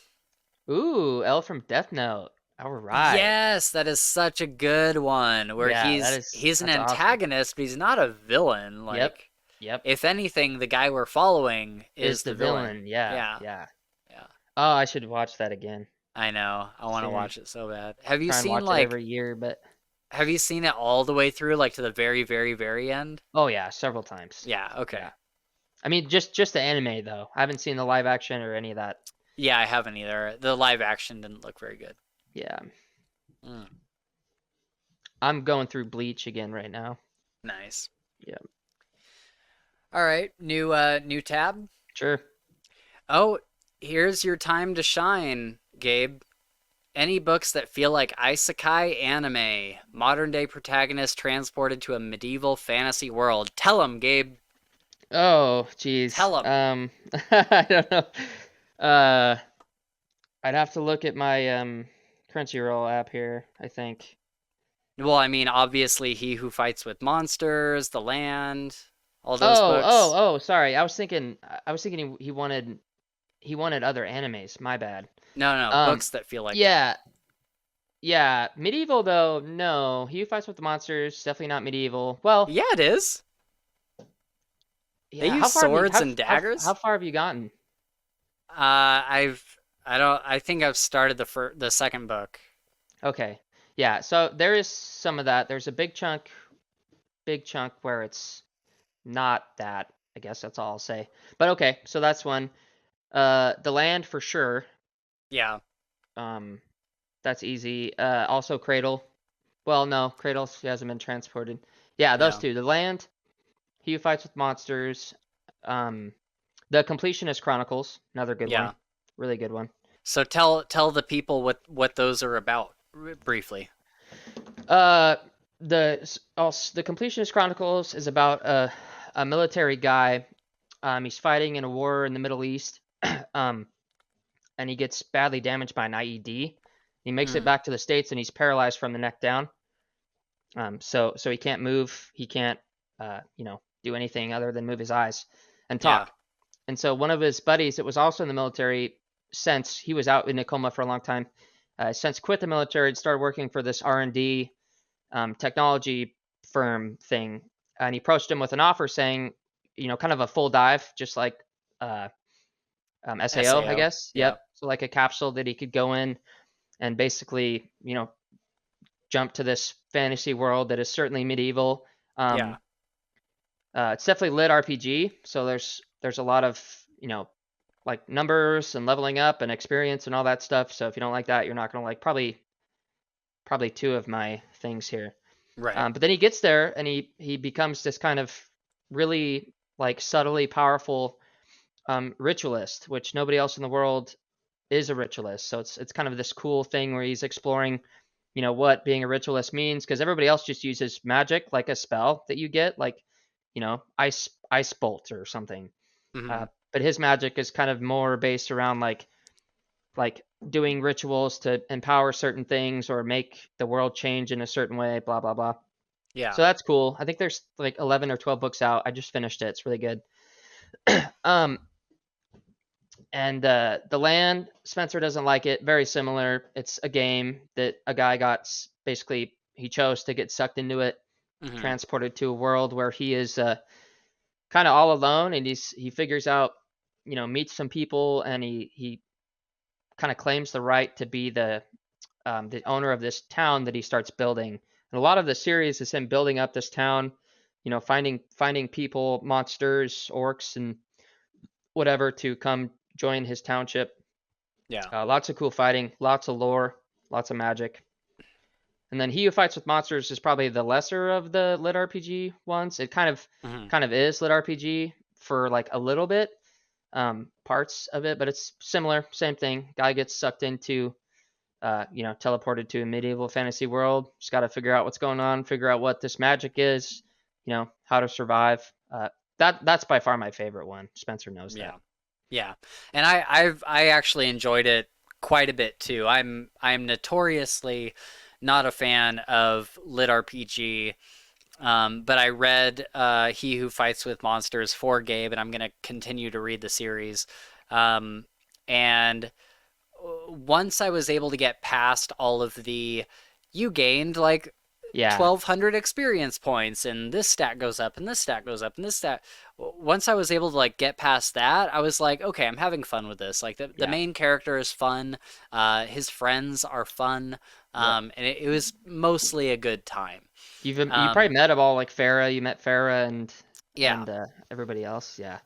Ooh, L from Death Note. All right. Yes, that is such a good one. Where Yeah, he's an that's awesome. antagonist, but he's not a villain. Yep. Like, Yep. if anything, the guy we're following Is is the the villain. villain. Yeah, Yeah, yeah. yeah. Oh, I should watch that again I know. I want to soon. watch it so bad. Try and watch it every year, but Have you seen it all the way through, like to the very, very, very end? oh yeah, several times. Yeah. Okay. Yeah. I mean, just the anime though. I haven't seen the live action or any of that. Yeah, I haven't either. The live action didn't look very good. Yeah. Mm, I'm going through Bleach again right now. nice. Yeah. All right, new tab. Sure. Oh, here's your time to shine, Gabe. Any books that feel like Isekai anime, modern day protagonist transported to a medieval fantasy world. Tell them, Gabe. Oh, geez. Tell them. I don't know. Uh, I'd have to look at my Crunchyroll app here, I think. Well, I mean, obviously, He Who Fights with Monsters, The Land, all those Oh, oh, books. oh, sorry. I was thinking he wanted other animes. My bad. No, no, Um, books that feel like that. yeah, yeah. Medieval though, no. He Who Fights with the Monsters, definitely not medieval. Well, Yeah, it is. They yeah. use How far have you swords how and how daggers. far have you gotten? I think I've started the second book. Okay. Yeah, so there is some of that. There's a big chunk where it's not that. I guess that's all I'll say. But okay, so that's one. The Land for sure. Yeah, Um, that's easy. Also Cradle. Well, no, Cradle hasn't been transported. Yeah, those yeah, two. The Land, He Who Fights with Monsters. Um, The Completionist Chronicles, another good one. yeah. Really good one. So tell the people what those are about briefly. Uh, the Completionist Chronicles is about a military guy. He's fighting in a war in the Middle East. um, and he gets badly damaged by an IED. He makes it Mm, back to the States and he's paralyzed from the neck down. So he can't move. He can't, do anything other than move his eyes and yeah, talk. And so one of his buddies that was also in the military, since he was out in a coma for a long time, since quit the military and started working for this R&D technology firm thing. And he approached him with an offer saying, kind of a full dive, just like uh, SAO, I SAO. guess. Yeah, Yep. So like a capsule that he could go in and basically, jump to this fantasy world that is certainly medieval. yeah, Um, it's definitely lit RPG, so there's a lot of like numbers and leveling up and experience and all that stuff. So if you don't like that, you're not gonna like probably two of my things here. right. But then he gets there and he becomes this kind of really like subtly powerful ritualist, which nobody else in the world is a ritualist. So it's kind of this cool thing where he's exploring, what being a ritualist means, because everybody else just uses magic like a spell that you get, like, ice bolt or something. Hmm. But his magic is kind of more based around like doing rituals to empower certain things or make the world change in a certain way, blah blah blah. Yeah. So that's cool. I think there's like 11 or 12 books out. I just finished it. It's really good. um and The Land, Spencer doesn't like it. Very similar. It's a game that a guy got basically he chose to get sucked into it, Hmm. transported to a world where he is kind of all alone, and he figures out, meets some people, and he kind of claims the right to be the owner of this town that he starts building. And a lot of the series is him building up this town, finding people, monsters, orcs, and whatever to come join his township. Yeah. Lots of cool fighting, lots of lore, lots of magic. And then He Who Fights with Monsters is probably the lesser of the lit RPG ones. It kind of Hmm. kind of is lit RPG for like a little bit, parts of it, but it's similar, same thing. Guy gets sucked into, teleported to a medieval fantasy world. Just got to figure out what's going on, figure out what this magic is, how to survive. That's by far my favorite one. Spencer knows that. Yeah. Yeah. And I actually enjoyed it quite a bit too. I'm notoriously not a fan of lit RPG. But I read He Who Fights with Monsters for Gabe, and I'm gonna continue to read the series. And once I was able to get past all of the, you gained like Yeah, 1200 experience points and this stat goes up and this stat goes up and this stat, once I was able to like get past that, I was like, okay, I'm having fun with this. Like the yeah, main character is fun, his friends are fun, yep. and it was mostly a good time. You probably um met them all, like Farah. You met Farah and yeah, everybody else. Yeah,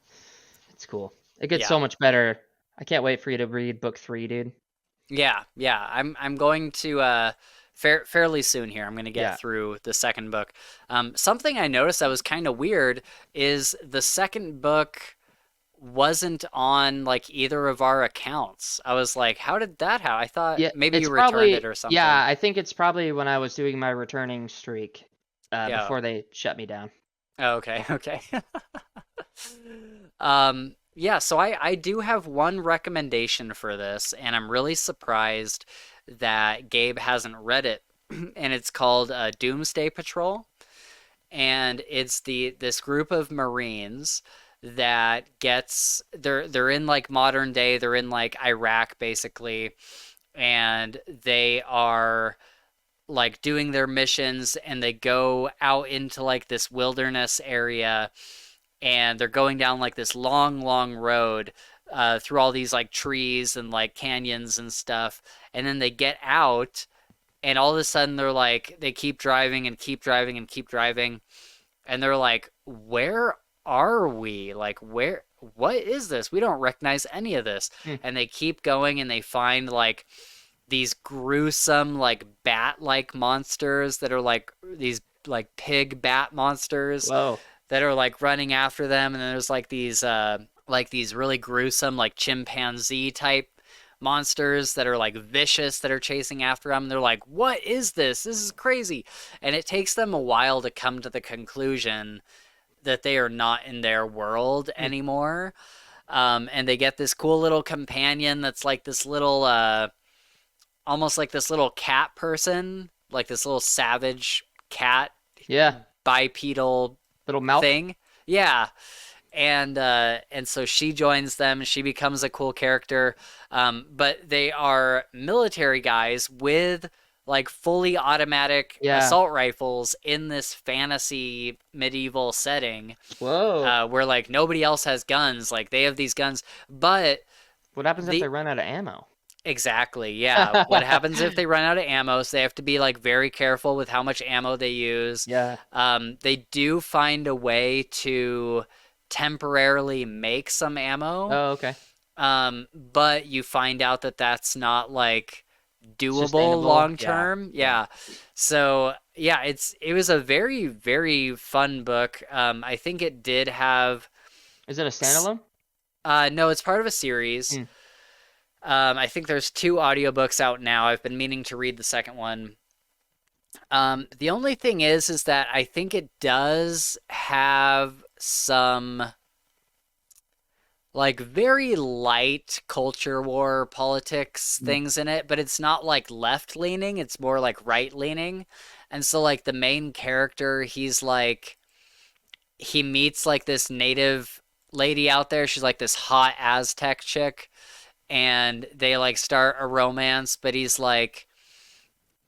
it's cool. It gets yeah, so much better. I can't wait for you to read book 3, dude. yeah, I'm going to fairly soon here. I'm going to get Yeah, through the second book. Something I noticed that was kind of weird is the second book wasn't on like either of our accounts. I was like, how did that happen? I thought Yeah, maybe it's you returned it probably or something. yeah, I think it's probably when I was doing my returning streak, Yeah. before they shut me down. Oh, okay, okay. Yeah, so I do have one recommendation for this, and I'm really surprised that Gabe hasn't read it. And it's called Doomsday Patrol, and it's this group of Marines that gets they're in like modern day, they're in like Iraq basically, and they are like doing their missions, and they go out into like this wilderness area, and they're going down like this long, long road through all these like trees and like canyons and stuff. And then they get out, and all of a sudden they're like, they keep driving and keep driving and keep driving. And they're like, where are we? Like, what is this? We don't recognize any of this. Hmm. And they keep going, and they find like these gruesome, like bat like monsters that are like these like pig bat monsters Whoa. that are like running after them, and then there's like these really gruesome like chimpanzee type monsters that are like vicious that are chasing after them. And they're like, what is this? This is crazy. And it takes them a while to come to the conclusion that they are not in their world Hmm. anymore. And they get this cool little companion that's like this little almost like this little cat person, like this little savage cat Yeah, bipedal little Malk. thing. Yeah. And so she joins them. She becomes a cool character. But they are military guys with like fully automatic Yeah. assault rifles in this fantasy medieval setting, Whoa. where like nobody else has guns. Like they have these guns, but What happens if they the run out of ammo? exactly, yeah. What happens if they run out of ammo? So they have to be like very careful with how much ammo they use. Yeah. They do find a way to temporarily make some ammo, Oh, okay. but you find out that that's not like doable Sustainable. long Yeah. term. Yeah. Yeah. So yeah, it was a very, very fun book. I think it did have Is it a standalone? no, it's part of a series. Hmm. I think there's two audiobooks out now. I've been meaning to read the second one. The only thing is that I think it does have some like very light culture war politics Hmm. things in it, but it's not like left leaning, it's more like right leaning. And so like the main character, he's like he meets like this native lady out there. She's like this hot Aztec chick, and they like start a romance, but he's like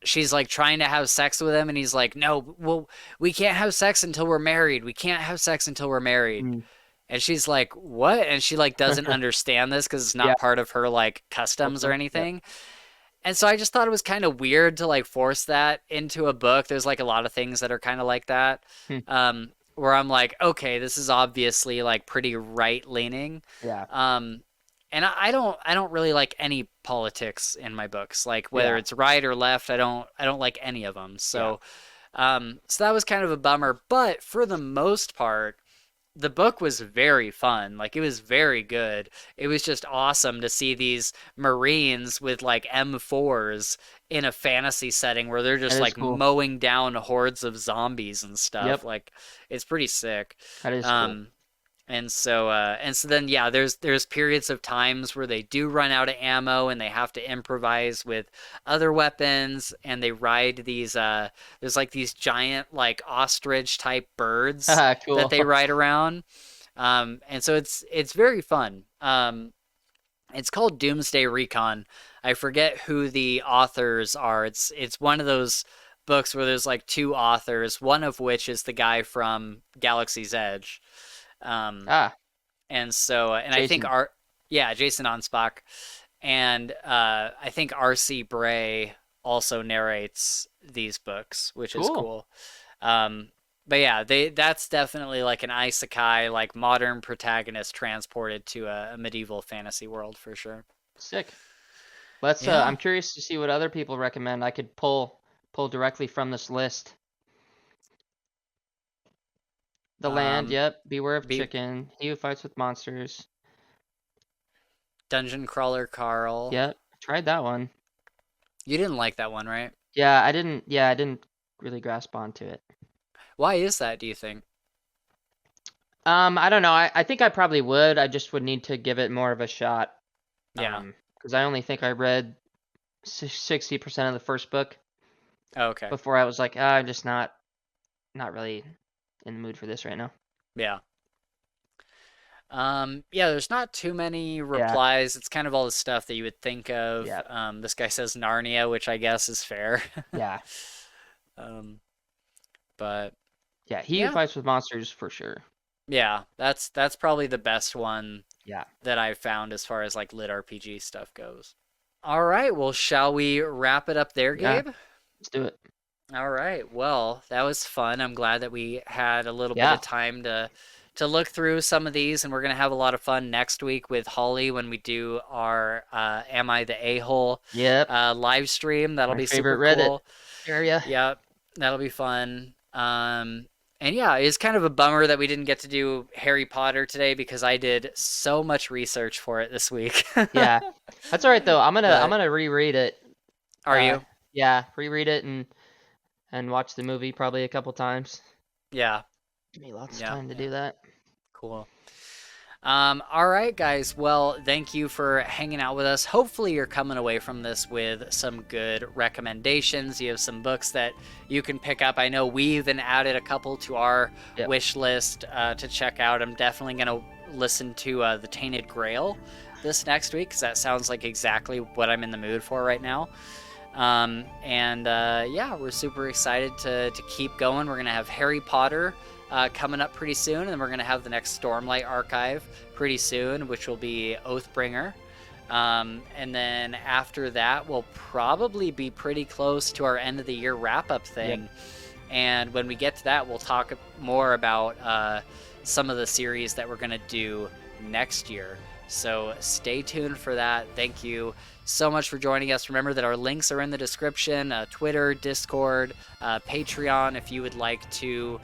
she's like trying to have sex with him, and he's like, no, well, we can't have sex until we're married, we can't have sex until we're married. Hmm. And she's like, what? And she like doesn't understand this because it's Yeah. not part of her like customs or Culture. Yep. anything. And so I just thought it was kind of weird to like force that into a book. There's like a lot of things that are kind of like that, Hmm. where I'm like, okay, this is obviously like pretty right leaning. Yeah. um and I don't really like any politics in my books, like whether Yeah. it's right or left. I don't like any of them. Yeah. So that was kind of a bummer, but for the most part the book was very fun. Like it was very good. It was just awesome to see these Marines with like M4s in a fantasy setting where they're That just is like cool. mowing down hordes of zombies and stuff. Yep. Like it's pretty sick. That is cool. Um and so then yeah, there's periods of times where they do run out of ammo, and they have to improvise with other weapons, and they ride these there's like these giant like ostrich type birds Haha, that cool. they ride around. And so it's very fun. It's called Doomsday Recon. I forget who the authors are. It's one of those books where there's like two authors, one of which is the guy from Galaxy's Edge. Um, Ah, and I think Jason. yeah, Jason Onspach, and I think R.C. Bray also narrates these books, which is Cool. cool. Um, but yeah, that's definitely like an isekai, like modern protagonist transported to a medieval fantasy world for sure. Sick. Let's Yeah. I'm curious to see what other people recommend. I could pull directly from this list. The Land, Um, yep. Beware of be Chicken. He Who Fights with Monsters. Dungeon Crawler Carl. Yep, tried that one. You didn't like that one, right? Yeah, I didn't. Yeah, I didn't really grasp onto it. Why is that, do you think? I don't know. I think I probably would. I just would need to give it more of a shot. Yeah. Because I only think I read 60% of the first book Oh, okay. before I was like, I'm just not really in the mood for this right now. Yeah. Yeah, there's not too many Yeah. replies. It's kind of all the stuff that you would think of. Yeah. This guy says Narnia, which I guess is fair. Yeah. Um, but Yeah. He Who yeah, Fights with Monsters for sure. yeah, that's probably the best one Yeah. that I've found as far as like lit RPG stuff goes. All right, well, shall we wrap it up there, Yeah. Gabe? Let's do it. All right. Well, that was fun. I'm glad that we had a little bit Yeah. of time to look through some of these, and we're gonna have a lot of fun next week with Holly when we do our "Am I the A-hole" Yep. live stream. That'll My be favorite super Reddit cool. area. Yep, that'll be fun. And yeah, it's kind of a bummer that we didn't get to do Harry Potter today because I did so much research for it this week. Yeah. That's all right though. I'm But gonna reread it. are you? Yeah, reread it and watch the movie probably a couple times. Yeah. Give me lots of Yeah. time to do that. Cool. All right, guys. Well, thank you for hanging out with us. Hopefully, you're coming away from this with some good recommendations. You have some books that you can pick up. I know we even added a couple to our Yep. wish list to check out. I'm definitely going to listen to The Tainted Grail this next week because that sounds like exactly what I'm in the mood for right now. Yeah, we're super excited to keep going. We're going to have Harry Potter coming up pretty soon, and we're going to have the next Stormlight Archive pretty soon, which will be Oathbringer. And then after that, we'll probably be pretty close to our end of the year wrap-up thing. Yep. And when we get to that, we'll talk more about some of the series that we're going to do next year. So stay tuned for that. Thank you so much for joining us. Remember that our links are in the description, Twitter, Discord, Patreon, if you would like to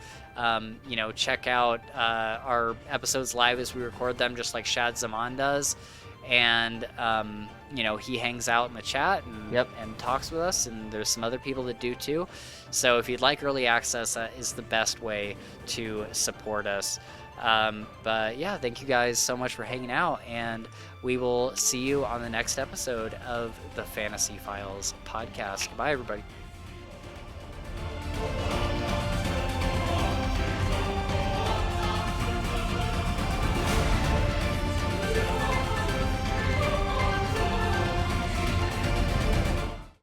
check out our episodes live as we record them, just like Shad Zaman does. And he hangs out in the chat and talks with us, and there's some other people that do too. So if you'd like early access, that is the best way to support us. But yeah, thank you guys so much for hanging out, and we will see you on the next episode of the Fantasy Files podcast. Goodbye, everybody.